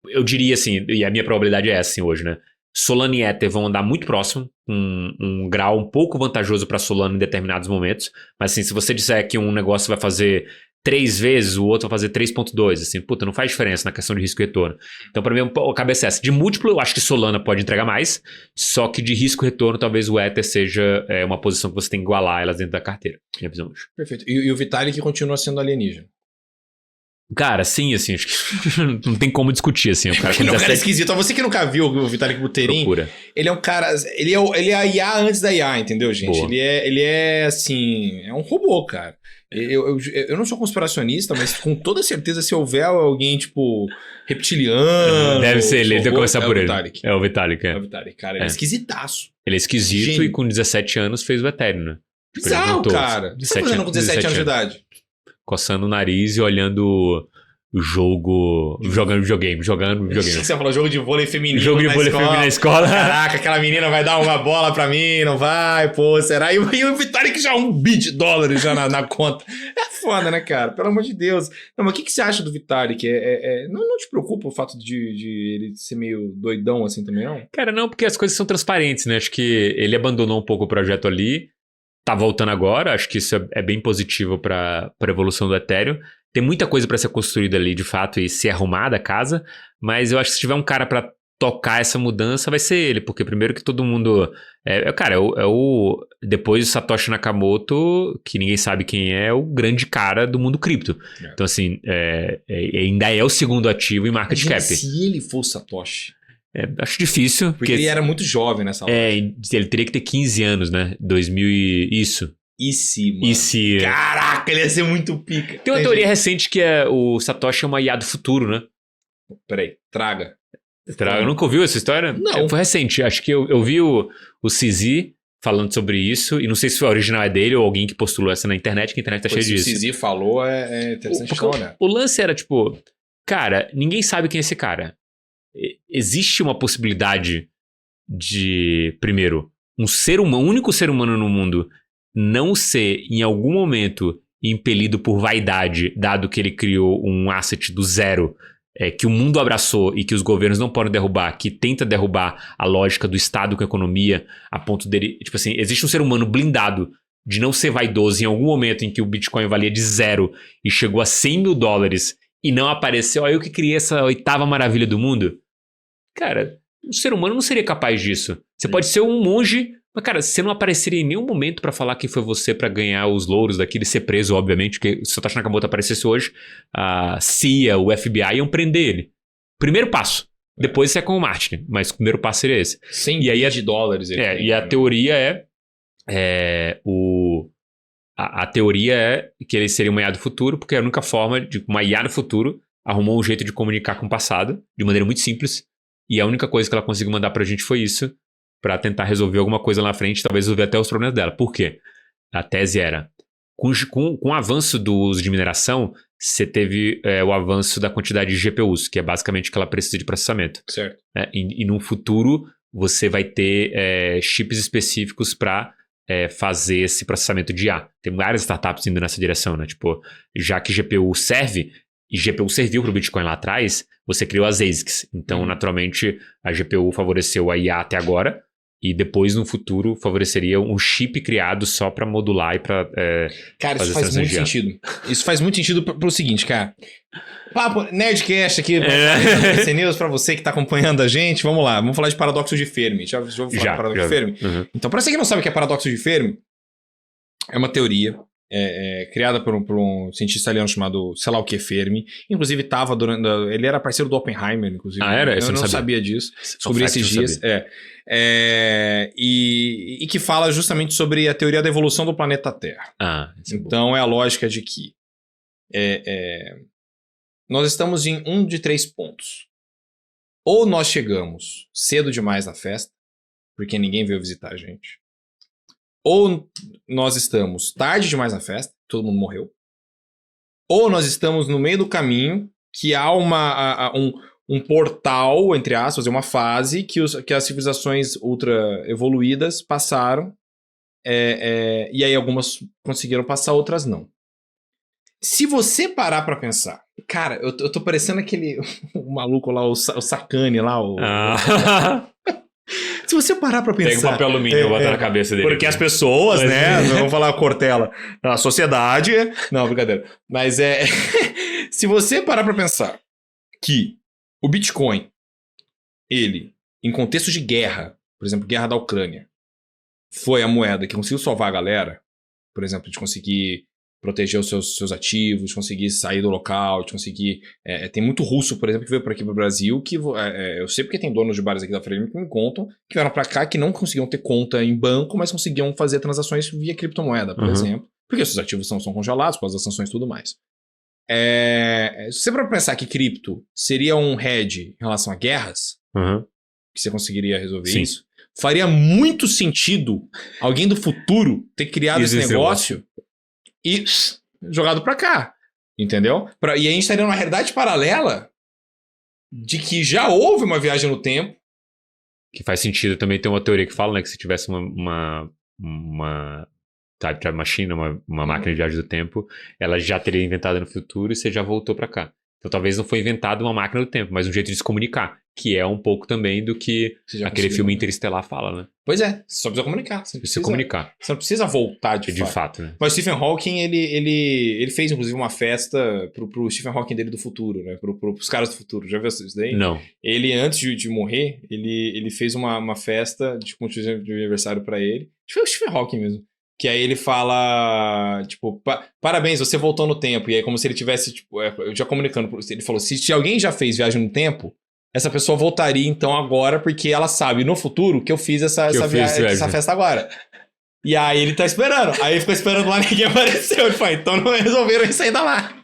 Eu diria assim, e a minha probabilidade é essa assim, hoje, né? Solana e Ether vão andar muito próximo, um grau um pouco vantajoso para Solana em determinados momentos. Mas assim, se você disser que um negócio vai fazer 3 vezes, o outro vai fazer 3.2, assim, puta, não faz diferença na questão de risco e retorno. Então, para mim, a cabeça é essa. De múltiplo, eu acho que Solana pode entregar mais, só que de risco e retorno, talvez o Ether seja uma posição que você tem que igualar elas dentro da carteira. Minha visão hoje. Perfeito. E o Vitalik continua sendo alienígena? Cara, sim, assim, acho que não tem como discutir, assim. O cara com Ele é um cara 17 esquisito. Você que nunca viu o Vitalik Buterin, procura. ele é um cara... Ele é a IA antes da IA, entendeu, gente? Boa. Ele é, assim... É um robô, cara. Eu não sou conspiracionista, mas com toda certeza, se houver alguém, tipo, reptiliano... Deve ser ele, deve começar por ele. Vitalik. É o Vitalik, É o Vitalik, cara. Ele é esquisitaço. Ele é esquisito Gênio. e com 17 anos fez o Ethereum, né? Tipo, ele Bizarro, montou cara. O que você tá fazendo com 17 anos de idade? Coçando o nariz e olhando o jogo, jogando videogame. Você falou jogo de vôlei feminino Jogo de vôlei feminino na escola. Caraca, aquela menina vai dar uma bola pra mim, não vai, pô, será? E o Vitalik já $1 bilhão já na conta. É foda, né, cara? Pelo amor de Deus. Não, mas o que você acha do Vitalik? Não te preocupa o fato de ele ser meio doidão assim também, não? Cara, não, porque as coisas são transparentes, né? Acho que ele abandonou um pouco o projeto ali, tá voltando agora, acho que isso é bem positivo pra evolução do Ethereum. Tem muita coisa pra ser construída ali, de fato, e ser arrumada a casa, mas eu acho que se tiver um cara pra tocar essa mudança, vai ser ele, porque primeiro que todo mundo... Depois do Satoshi Nakamoto, que ninguém sabe quem é o grande cara do mundo cripto. Então, assim, ainda é o segundo ativo em market cap. Se ele fosse Satoshi... Acho difícil. Porque ele era muito jovem nessa hora. Ele teria que ter 15 anos, né? 2000 e... Isso. E se, mano? E se... Caraca, ele ia ser muito pica. Tem uma teoria recente que o Satoshi é uma IA do futuro, né? Peraí, traga. Eu nunca ouviu essa história? Não. Foi recente. Acho que eu vi o CZ falando sobre isso, e não sei se a original é dele ou alguém que postulou essa na internet, que a internet tá cheia disso. Se o CZ falou, é interessante falar, né? O lance era, tipo... Cara, ninguém sabe quem é esse cara. Existe uma possibilidade de, primeiro, um único ser humano no mundo não ser, em algum momento, impelido por vaidade, dado que ele criou um asset do zero, que o mundo abraçou e que os governos não podem derrubar, que tenta derrubar a lógica do Estado com a economia, a ponto dele... Tipo assim, existe um ser humano blindado de não ser vaidoso em algum momento em que o Bitcoin valia de zero e chegou a $100 mil e não apareceu, eu que criei essa 8ª maravilha do mundo? Cara, o ser humano não seria capaz disso. Você pode ser um monge, mas, cara, você não apareceria em nenhum momento pra falar que foi você pra ganhar os louros daquilo e ser preso, obviamente, porque se o Satoshi Nakamoto aparecesse hoje, a CIA, o FBI iam prender ele. Primeiro passo. Depois você é como o Martin, mas o primeiro passo seria esse. $100 bilhões. E a teoria A teoria é que ele seria uma IA do futuro, porque a única forma de uma IA do futuro arrumou um jeito de comunicar com o passado, de maneira muito simples, e a única coisa que ela conseguiu mandar pra gente foi isso, pra tentar resolver alguma coisa lá na frente, talvez resolver até os problemas dela. Por quê? A tese era, com o avanço do uso de mineração, você teve o avanço da quantidade de GPUs, que é basicamente o que ela precisa de processamento. Certo. E no futuro, você vai ter chips específicos para fazer esse processamento de IA. Tem várias startups indo nessa direção, né? Tipo, já que GPU serve, e GPU serviu para o Bitcoin lá atrás, você criou as ASICs. Então, naturalmente, a GPU favoreceu a IA até agora, e depois, no futuro, favoreceria um chip criado só para modular e para cara, isso faz muito sentido. Isso faz muito sentido pro seguinte, cara. Papo Nerdcast aqui, BMC News, pra você que tá acompanhando a gente. Vamos lá, vamos falar de paradoxo de Fermi. Já vou falar de paradoxo de Fermi? Uhum. Então, pra você que não sabe o que é paradoxo de Fermi, é uma teoria criada por um cientista italiano chamado sei lá o que Fermi. Inclusive, ele era parceiro do Oppenheimer, inclusive. Ah, era? Eu não sabia disso. Descobri esses dias. E que fala justamente sobre a teoria da evolução do planeta Terra. Então, é a lógica de que nós estamos em um de 3 pontos. Ou nós chegamos cedo demais na festa, porque ninguém veio visitar a gente. Ou nós estamos tarde demais na festa, todo mundo morreu. Ou nós estamos no meio do caminho, que há um portal, entre aspas, uma fase que as civilizações ultra evoluídas passaram, e aí algumas conseguiram passar, outras não. Se você parar pra pensar, cara, eu tô parecendo aquele o maluco lá, o Sakane lá, Se você parar pra pensar... Pega o papel alumínio e bota na cabeça dele. Porque as pessoas, né? Vamos falar Cortella. A sociedade... Não, brincadeira. Mas se você parar pra pensar que o Bitcoin, ele, em contexto de guerra, por exemplo, guerra da Ucrânia, foi a moeda que conseguiu salvar a galera, por exemplo, de conseguir proteger os seus ativos, conseguir sair do local, conseguir... tem muito russo, por exemplo, que veio por aqui pro Brasil, que eu sei porque tem donos de bares aqui da Freire que me contam, que vieram pra cá que não conseguiam ter conta em banco, mas conseguiam fazer transações via criptomoeda, por exemplo, porque os seus ativos são congelados por causa das sanções e tudo mais. Se você for pensar que cripto seria um hedge em relação a guerras, que você conseguiria resolver isso, faria muito sentido alguém do futuro ter criado esse negócio e jogado pra cá, entendeu? E a gente estaria numa realidade paralela de que já houve uma viagem no tempo. Que faz sentido. Também tem uma teoria que fala, né, que se tivesse uma time machine, uma máquina de viagem do tempo, ela já teria inventado no futuro e você já voltou pra cá. Então talvez não foi inventada uma máquina do tempo, mas um jeito de se comunicar, que é um pouco também do que aquele filme Interestelar fala, né? Pois é, você só precisa comunicar. Você não precisa voltar de fato. Né? Mas o Stephen Hawking, ele fez inclusive uma festa pro Stephen Hawking dele do futuro, né? Pros caras do futuro. Já viu isso daí? Não. Ele, antes de morrer, ele fez uma festa de aniversário pra ele. Acho que foi o Stephen Hawking mesmo. Que aí ele fala, tipo, parabéns, você voltou no tempo. E aí como se ele tivesse, tipo, já comunicando. Ele falou, se alguém já fez viagem no tempo, essa pessoa voltaria então agora, porque ela sabe no futuro que eu fiz essa festa agora. E aí ele tá esperando. Aí ele ficou esperando lá, ninguém apareceu. Ele falou, então não resolveram isso ainda lá.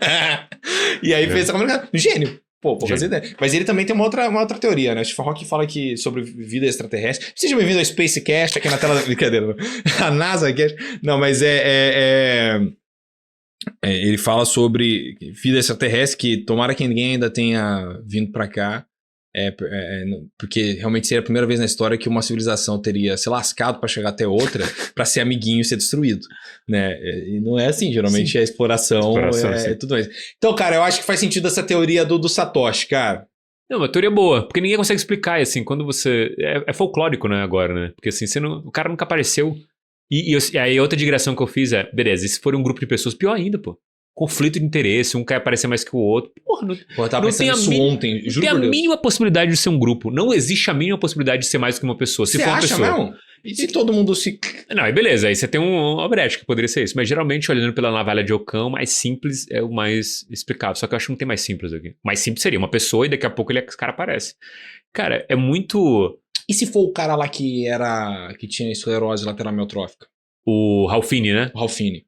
E aí fez essa comunicação. Gênio. Pô, poucas ideias. Mas ele também tem uma outra teoria, né? O Stephen Hawking fala que sobre vida extraterrestre. Seja bem-vindo ao SpaceCast, aqui na tela da brincadeira. Não. A NASA Cast. Não, mas ele fala sobre vida extraterrestre, que tomara que ninguém ainda tenha vindo pra cá. Porque realmente seria a primeira vez na história que uma civilização teria se lascado para chegar até outra para ser amiguinho e ser destruído, né? E não é assim, geralmente é exploração tudo mais. Então, cara, eu acho que faz sentido essa teoria do Satoshi, cara. Não, uma teoria boa, porque ninguém consegue explicar, assim, quando você... É folclórico, né, agora, né? Porque assim, o cara nunca apareceu. E aí outra digressão que eu fiz beleza, e se for um grupo de pessoas, pior ainda, pô. Conflito de interesse, um quer aparecer mais que o outro. Porra, eu tava pensando nisso ontem, juro por Deus. Não tem a mínima possibilidade de ser um grupo. Não existe a mínima possibilidade de ser mais do que uma pessoa. Se for uma pessoa. Mesmo? E se todo mundo se... Não, aí beleza, aí você tem uma brecha que poderia ser isso. Mas geralmente, olhando pela navalha de Ockham, o mais simples é o mais explicável. Só que eu acho que não tem mais simples aqui. O mais simples seria uma pessoa e daqui a pouco esse cara aparece. Cara, é muito... E se for o cara lá que tinha esclerose lateral amiotrófica? O Ralphine, né? O Ralphine.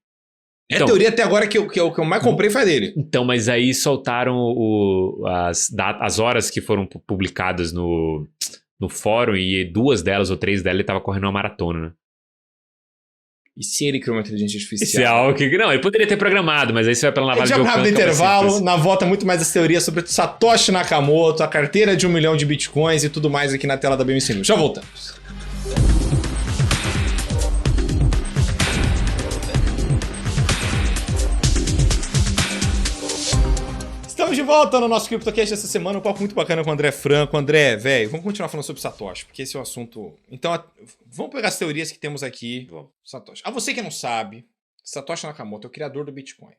Então, a teoria até agora que eu mais comprei foi dele. Então, mas aí soltaram as horas que foram publicadas no fórum e 2 delas ou 3 delas ele tava correndo uma maratona, né? E se ele criou uma inteligência artificial? Isso é algo que... Não, ele poderia ter programado, mas aí você vai pela navalha de Ockham. Já no intervalo, na volta muito mais das teorias sobre Satoshi Nakamoto, a carteira de 1 milhão de bitcoins e tudo mais aqui na tela da BMC News. Já voltamos. Estamos de volta no nosso CryptoCast essa semana, um papo muito bacana com o André Franco. André, velho, vamos continuar falando sobre Satoshi, porque esse é o assunto... Então, vamos pegar as teorias que temos aqui. Satoshi. Você que não sabe, Satoshi Nakamoto é o criador do Bitcoin.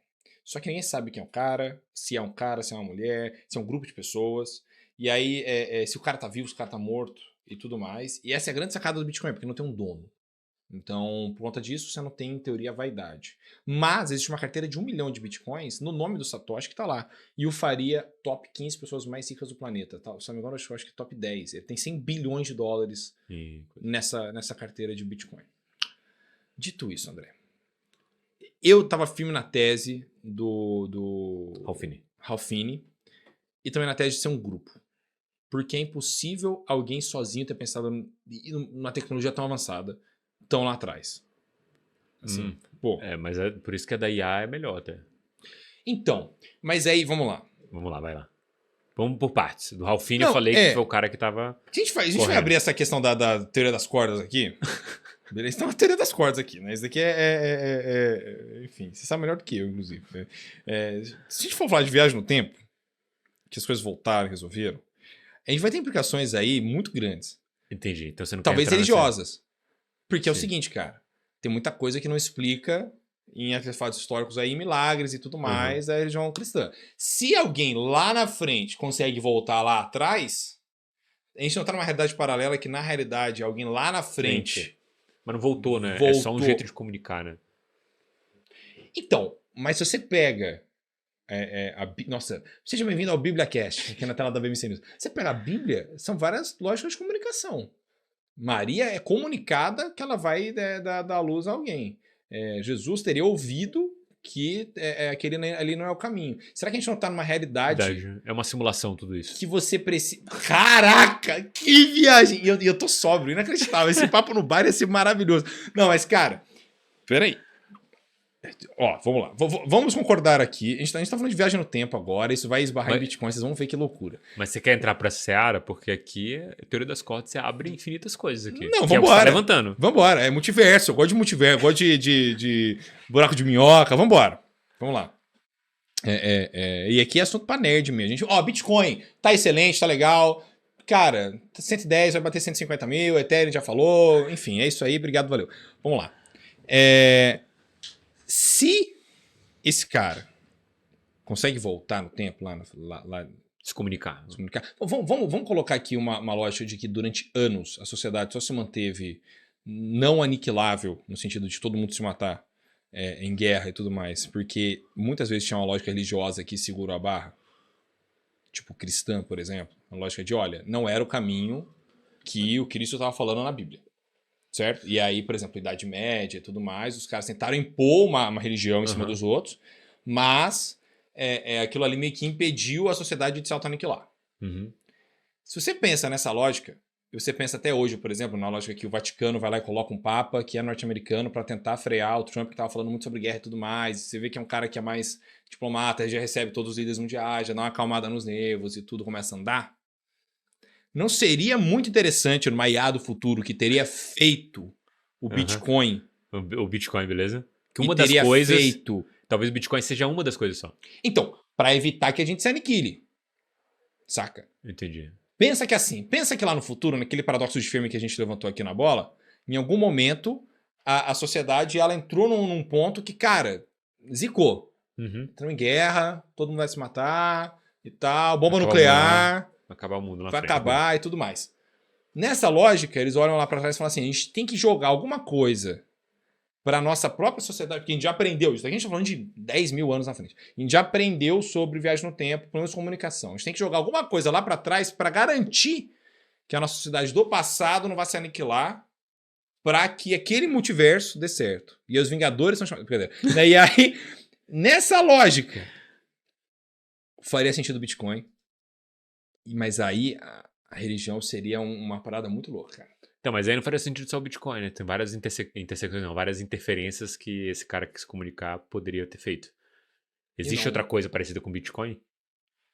Só que ninguém sabe quem é o cara, se é uma mulher, se é um grupo de pessoas. E aí, se o cara tá vivo, se o cara tá morto e tudo mais. E essa é a grande sacada do Bitcoin, porque não tem um dono. Então, por conta disso, você não tem, em teoria, vaidade. Mas existe uma carteira de 1 milhão de bitcoins no nome do Satoshi que tá lá. E o faria top 15 pessoas mais ricas do planeta. Tá? Se não me engano, eu acho que é top 10. Ele tem 100 bilhões de dólares nessa carteira de bitcoin. Dito isso, André, eu tava firme na tese do Ralphine e também na tese de ser um grupo. Porque é impossível alguém sozinho ter pensado numa tecnologia tão avançada tão lá atrás. Assim, mas por isso que a da IA é melhor até. Então, mas aí, vamos lá. Vamos lá, vai lá. Vamos por partes. Do Ralphine eu falei que foi o cara que tava... A gente vai abrir essa questão da teoria das cordas aqui. Beleza? Então, a teoria das cordas aqui, né? Isso daqui enfim, você sabe melhor do que eu, inclusive. Se a gente for falar de viagem no tempo, que as coisas voltaram e resolveram, a gente vai ter implicações aí muito grandes. Entendi. Então você não talvez quer religiosas. Porque é o seguinte, cara, tem muita coisa que não explica em artefatos históricos aí, milagres e tudo mais da religião cristã. Se alguém lá na frente consegue voltar lá atrás, a gente não tá numa realidade paralela que, na realidade, alguém lá na frente... Mas não voltou, né? É só um jeito de comunicar, né? Então, mas se você pega... Nossa, seja bem-vindo ao BíbliaCast, aqui na tela da BBC News. Você pega a Bíblia, são várias lógicas de comunicação. Maria é comunicada que ela vai dar à luz a alguém. Jesus teria ouvido que aquele ali não é o caminho. Será que a gente não tá numa realidade... É uma simulação tudo isso. Que você precisa... Caraca, que viagem! E eu tô sóbrio, inacreditável. Esse papo no bar ia ser maravilhoso. Não, mas cara, peraí. Ó, vamos lá. Vamos concordar aqui. A gente tá falando de viagem no tempo agora. Isso vai esbarrar em Bitcoin. Vocês vão ver que loucura. Mas você quer entrar pra seara? Porque aqui, a teoria das cordas, você abre infinitas coisas aqui. Não, vambora. É o que você tá levantando. Vambora. É multiverso. Eu gosto de multiverso. Eu gosto de buraco de minhoca. Vambora. Vamos lá. E aqui é assunto pra nerd mesmo. Bitcoin. Tá excelente, tá legal. Cara, 110, vai bater 150 mil. Ethereum já falou. Enfim, é isso aí. Obrigado, valeu. Vamos lá. Se esse cara consegue voltar no tempo lá se comunicar. Vamos colocar aqui uma lógica de que durante anos a sociedade só se manteve não aniquilável, no sentido de todo mundo se matar em guerra e tudo mais, porque muitas vezes tinha uma lógica religiosa que segurou a barra, tipo cristã, por exemplo, uma lógica de, olha, não era o caminho que o Cristo estava falando na Bíblia. Certo? E aí, por exemplo, Idade Média e tudo mais, os caras tentaram impor uma religião em cima dos outros, mas aquilo ali meio que impediu a sociedade de se auto-aniquilar. Se você pensa nessa lógica, e você pensa até hoje, por exemplo, na lógica que o Vaticano vai lá e coloca um papa que é norte-americano para tentar frear o Trump, que estava falando muito sobre guerra e tudo mais, você vê que é um cara que é mais diplomata, já recebe todos os líderes mundiais, já dá uma acalmada nos nervos e tudo começa a andar. Não seria muito interessante numa IA do futuro que teria feito o Bitcoin? O Bitcoin, beleza? Que uma das coisas... Talvez o Bitcoin seja uma das coisas só. Então, para evitar que a gente se aniquile. Saca? Entendi. Pensa que lá no futuro, naquele paradoxo de Fermi que a gente levantou aqui na bola, em algum momento a sociedade ela entrou num ponto que, cara, zicou. Entrou em guerra, todo mundo vai se matar e tal, bomba nuclear... Vai acabar o mundo na vai frente, acabar e tudo mais. Nessa lógica, eles olham lá pra trás e falam assim, a gente tem que jogar alguma coisa pra nossa própria sociedade, porque a gente já aprendeu isso. Aqui a gente tá falando de 10 mil anos na frente. A gente já aprendeu sobre viagem no tempo, pelo menos comunicação. A gente tem que jogar alguma coisa lá pra trás pra garantir que a nossa sociedade do passado não vai se aniquilar, pra que aquele multiverso dê certo. E os Vingadores são chamados... E aí, nessa lógica, faria sentido o Bitcoin. Mas aí a religião seria uma parada muito louca, cara. Então, mas aí não faria sentido só o Bitcoin, né? Tem várias várias interferências que esse cara que se comunicar poderia ter feito. Existe outra coisa parecida com Bitcoin?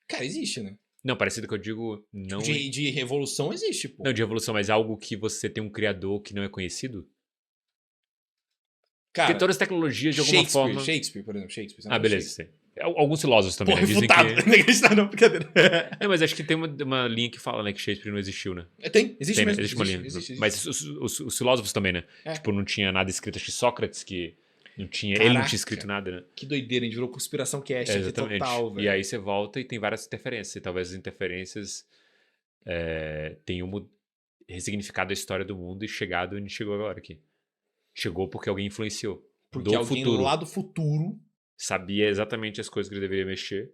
Cara, existe, né? Não, parecida que eu digo... não de revolução existe, pô. Não, de revolução, mas algo que você tem um criador que não é conhecido? Cara, porque todas as tecnologias, de alguma forma... Shakespeare, por exemplo. Shakespeare. Beleza, sei. Alguns filósofos também, né? dizem que... Não, brincadeira. Mas acho que tem uma linha que fala, né, que Shakespeare não existiu, né? Existe mesmo. Existe uma linha. Existe. Mas os filósofos também, né? Tipo, não tinha nada escrito. Acho que Sócrates, que não tinha... Caraca, ele não tinha escrito nada, né? Que doideira, a gente virou conspiração cast aqui total, velho. E aí você volta e tem várias interferências. E talvez as interferências tenham ressignificado a história do mundo e chegado onde chegou agora aqui. Chegou porque alguém influenciou. Porque alguém lá do futuro... sabia exatamente as coisas que ele deveria mexer.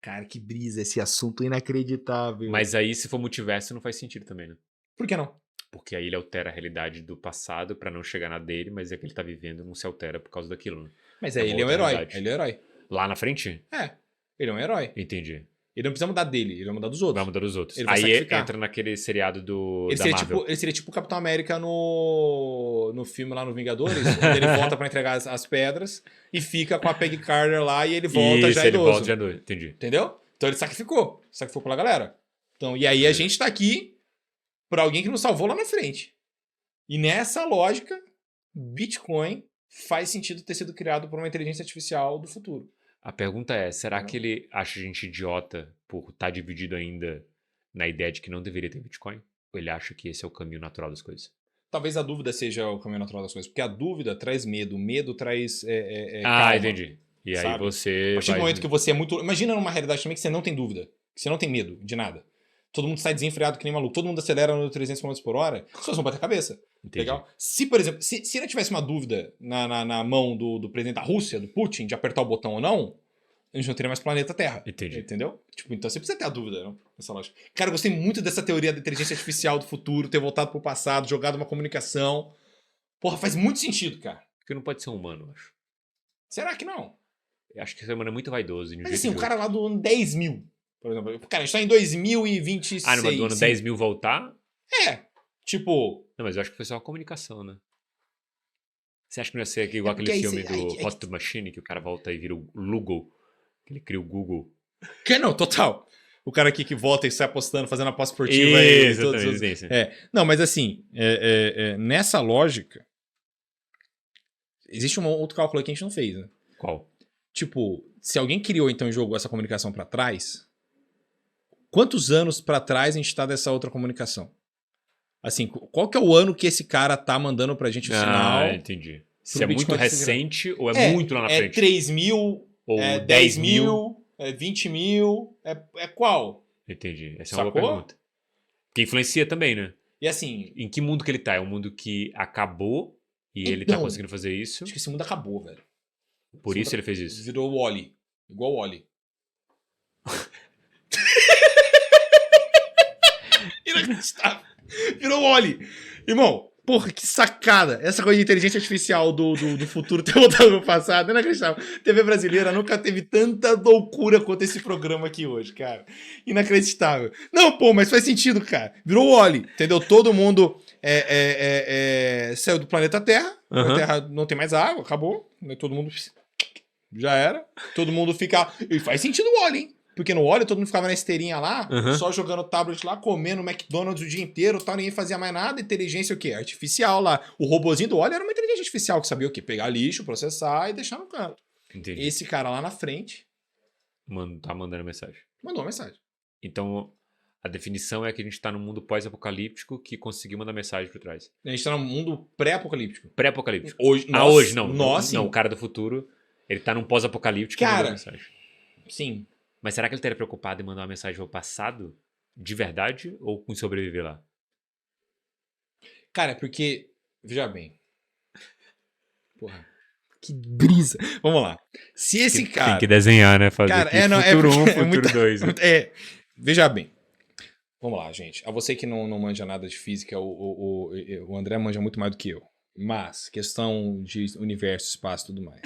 Cara, que brisa, esse assunto inacreditável. Mas aí, se for multiverso, não faz sentido também, né? Por que não? Porque aí ele altera a realidade do passado pra não chegar na dele, mas é que ele tá vivendo não se altera por causa daquilo, né? Mas aí ele é um herói. Ele é um herói. Lá na frente? Ele é um herói. Entendi. Ele não precisa mudar dele, ele vai mudar dos outros. Vai mudar dos outros. Ele vai aí sacrificar. Entra naquele seriado da Marvel. Ele seria tipo o Capitão América no filme lá no Vingadores, onde ele volta pra entregar as pedras e fica com a Peggy Carter lá e ele volta já idoso. Volta já idoso. Entendi. Entendeu? Então ele sacrificou pela galera. Então, e aí a gente tá aqui por alguém que nos salvou lá na frente. E nessa lógica, Bitcoin faz sentido ter sido criado por uma inteligência artificial do futuro. A pergunta é, será que ele acha a gente idiota por estar dividido ainda na ideia de que não deveria ter Bitcoin? Ou ele acha que esse é o caminho natural das coisas? Talvez a dúvida seja o caminho natural das coisas, porque a dúvida traz medo, o medo traz calma, entendi. E sabe? Aí você a partir do momento que você é muito... Imagina numa realidade também que você não tem dúvida, que você não tem medo de nada. todo mundo sai desenfreado que nem maluco, todo mundo acelera no 300 km por hora, as pessoas vão bater a cabeça. Entendi. Legal? Se, por exemplo, se ele tivesse uma dúvida na mão do presidente da Rússia, do Putin, de apertar o botão ou não, a gente não teria mais planeta Terra. Entendi. Entendeu? Tipo, então você precisa ter a dúvida, não? Nessa lógica. Cara, eu gostei muito dessa teoria da inteligência artificial do futuro, ter voltado pro passado, jogado uma comunicação. Porra, faz muito sentido, cara. Porque não pode ser humano, eu acho. Será que não? Eu acho que ser humano é muito vaidoso. Mas assim, o cara lá do ano 10 mil, por exemplo. Cara, a gente tá em 2026. Ah, no ano 10 mil voltar? É. Tipo... Não, mas eu acho que foi só uma comunicação, né? Você acha que não ia ser aqui igual aquele porque aí filme cê- do Hot to Machine, que o cara volta e vira o Lugo, que ele cria o Google? Que não, total. O cara aqui que volta e sai apostando, fazendo aposta esportiva aí. Exatamente, isso. Não, mas assim, nessa lógica, existe um outro cálculo aqui que a gente não fez, né? Qual? Tipo, se alguém criou então e jogou essa comunicação pra trás, quantos anos pra trás a gente tá dessa outra comunicação? Assim, qual que é o ano que esse cara tá mandando pra gente o sinal? Ah, entendi. Se é muito Bitcoin recente ou é muito lá na frente? 3 mil, Ou 10 mil, 20 mil, qual? Entendi. Essa é Sacou? uma boa pergunta. Que influencia também, né? E assim, Em que mundo que ele tá? É um mundo que acabou e ele tá Então, conseguindo fazer isso? acho que esse mundo acabou, velho. Por esse isso mundo ele fez isso. Virou o Wally. Igual o Wally. Inacreditável. Virou o Wally. Irmão, porra, que sacada. Essa coisa de inteligência artificial do futuro ter voltado no passado. Inacreditável. TV brasileira nunca teve tanta loucura quanto esse programa aqui hoje, cara. Inacreditável. Não, pô, mas faz sentido, cara. Virou o Wally, entendeu? Todo mundo saiu do planeta Terra. Uhum. A Terra não tem mais água, acabou. Todo mundo... Já era. Todo mundo fica... E faz sentido o Wally, hein? Porque no Wally todo mundo ficava na esteirinha lá, Uhum. só jogando tablet lá, comendo McDonald's o dia inteiro, tal, ninguém fazia mais nada. Inteligência o quê? Artificial lá. O robozinho do Wally era uma inteligência artificial que sabia o quê? Pegar lixo, processar e deixar no canto. Entendi. Esse cara lá na frente Mano, tá mandando mensagem. mandou uma mensagem. Então, a definição é que a gente tá num mundo pós-apocalíptico que conseguiu mandar mensagem por trás. A gente tá num mundo pré-apocalíptico. Pré-apocalíptico. Hoje, Hoje não. Nós, Não, sim. o cara do futuro, ele tá num pós-apocalíptico e Cara. mandou mensagem. Sim. Mas será que ele estaria preocupado em mandar uma mensagem ao passado? De verdade? Ou com sobreviver lá? Cara, porque... Veja bem. Porra. Que brisa. Vamos lá. Se esse cara... Tem que desenhar, né? Fazer Cara, aqui não, futuro 1, porque futuro muita- 2. Né? Veja bem. Vamos lá, gente. A você que não manja nada de física, o André manja muito mais do que eu. Mas, questão de universo, espaço e tudo mais.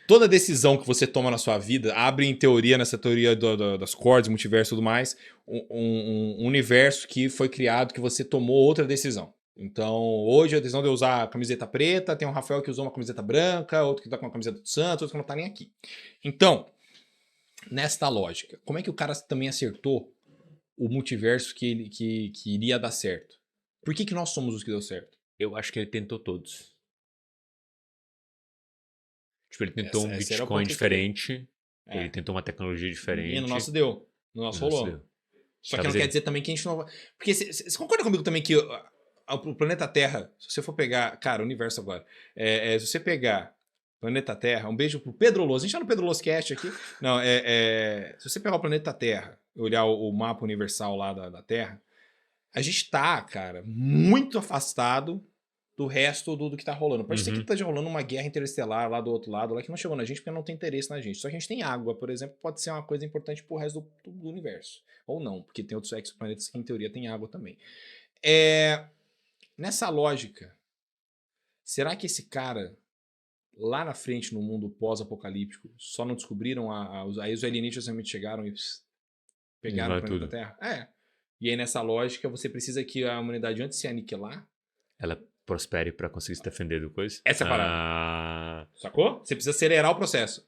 Toda decisão que você toma na sua vida abre, em teoria, nessa teoria das cordas, multiverso e tudo mais, um universo que foi criado que você tomou outra decisão. Então, hoje a decisão de eu usar a camiseta preta, tem um Rafael que usou uma camiseta branca, outro que tá com uma camiseta do Santos, outro que não tá nem aqui. Então, nesta lógica, como é que o cara também acertou o multiverso que iria dar certo? Por que nós somos os que deu certo? Eu acho que ele tentou todos. Tipo, ele tentou um Esse era o Bitcoin ponto que eu diferente. É. Ele tentou uma tecnologia diferente. E no nosso deu. No nosso Nossa, rolou. deu. Só que Talvez não quer ele- dizer também que a gente não vai... Porque você concorda comigo também que o planeta Terra, se você for pegar... Cara, o universo agora. Se você pegar o planeta Terra, um beijo pro Pedro Loz. A gente tá no Pedro Loz Cast aqui. Não, se você pegar o planeta Terra, olhar o mapa universal lá da Terra, a gente tá, cara, muito afastado do resto do que tá rolando. Pode ser que esteja rolando uma guerra interestelar lá do outro lado, lá que não chegou na gente porque não tem interesse na gente. Só que a gente tem água, por exemplo, pode ser uma coisa importante pro resto do universo. Ou não, porque tem outros exoplanetas que em teoria tem água também. Nessa lógica, será que esse cara lá na frente no mundo pós-apocalíptico só não descobriram aí os alienígenas realmente chegaram e pegaram o Vai planeta tudo. Terra? E aí nessa lógica você precisa que a humanidade antes de se aniquilar, Ela prospere pra conseguir se defender do coisa? Essa é a parada. Ah, sacou? Você precisa acelerar o processo.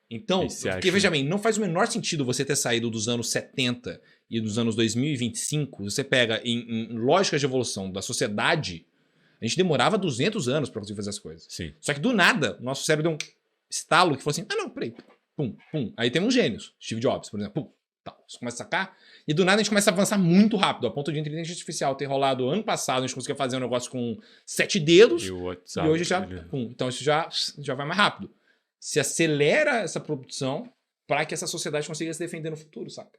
Então, E você porque acha- veja bem, não faz o menor sentido você ter saído dos anos 70 e dos anos 2025, você pega em lógicas de evolução da sociedade, a gente demorava 200 anos pra conseguir fazer as coisas. sim. Só que do nada, o nosso cérebro deu um estalo que falou assim, não, peraí, pum, pum. Aí tem uns gênios, Steve Jobs, por exemplo, pum, tal. Você começa a sacar, e do nada a gente começa a avançar muito rápido, a ponto de inteligência artificial ter rolado ano passado, a gente conseguia fazer um negócio com 7 dedos, E o e WhatsApp. hoje já, pum, então isso já vai mais rápido. Se acelera essa produção para que essa sociedade consiga se defender no futuro, saca?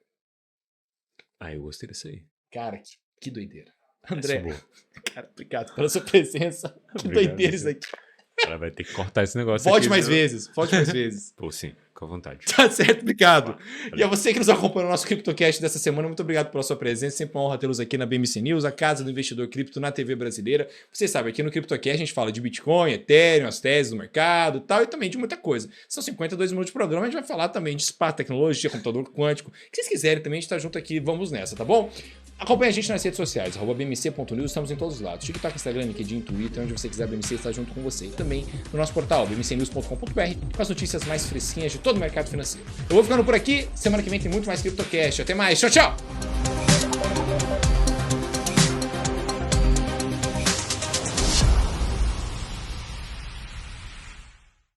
Ah, eu gostei desse aí. Cara, que doideira. Essa é André, boa. cara, obrigado pela sua presença. Que Obrigado, doideira você. isso aqui. Ela vai ter que cortar esse negócio Volte aqui, mais viu? vezes, volte mais vezes. Pô, sim, com a vontade. Tá certo, obrigado. Valeu. E a você que nos acompanha no nosso CryptoCast dessa semana, muito obrigado pela sua presença. Sempre uma honra tê-los aqui na BMC News, a casa do investidor cripto na TV brasileira. Vocês sabem, aqui no CryptoCast a gente fala de Bitcoin, Ethereum, as teses do mercado e tal, e também de muita coisa. São 52 minutos de programa, a gente vai falar também de espaço, tecnologia, computador quântico. O que vocês quiserem também, a gente tá junto aqui, vamos nessa, tá bom? Acompanhe a gente nas redes sociais, @bmc.news, estamos em todos os lados. TikTok, Instagram, LinkedIn, Twitter, onde você quiser, a BMC está junto com você. E também no nosso portal, bmcnews.com.br, com as notícias mais fresquinhas de todo o mercado financeiro. Eu vou ficando por aqui, semana que vem tem muito mais CryptoCast. Até mais, tchau, tchau!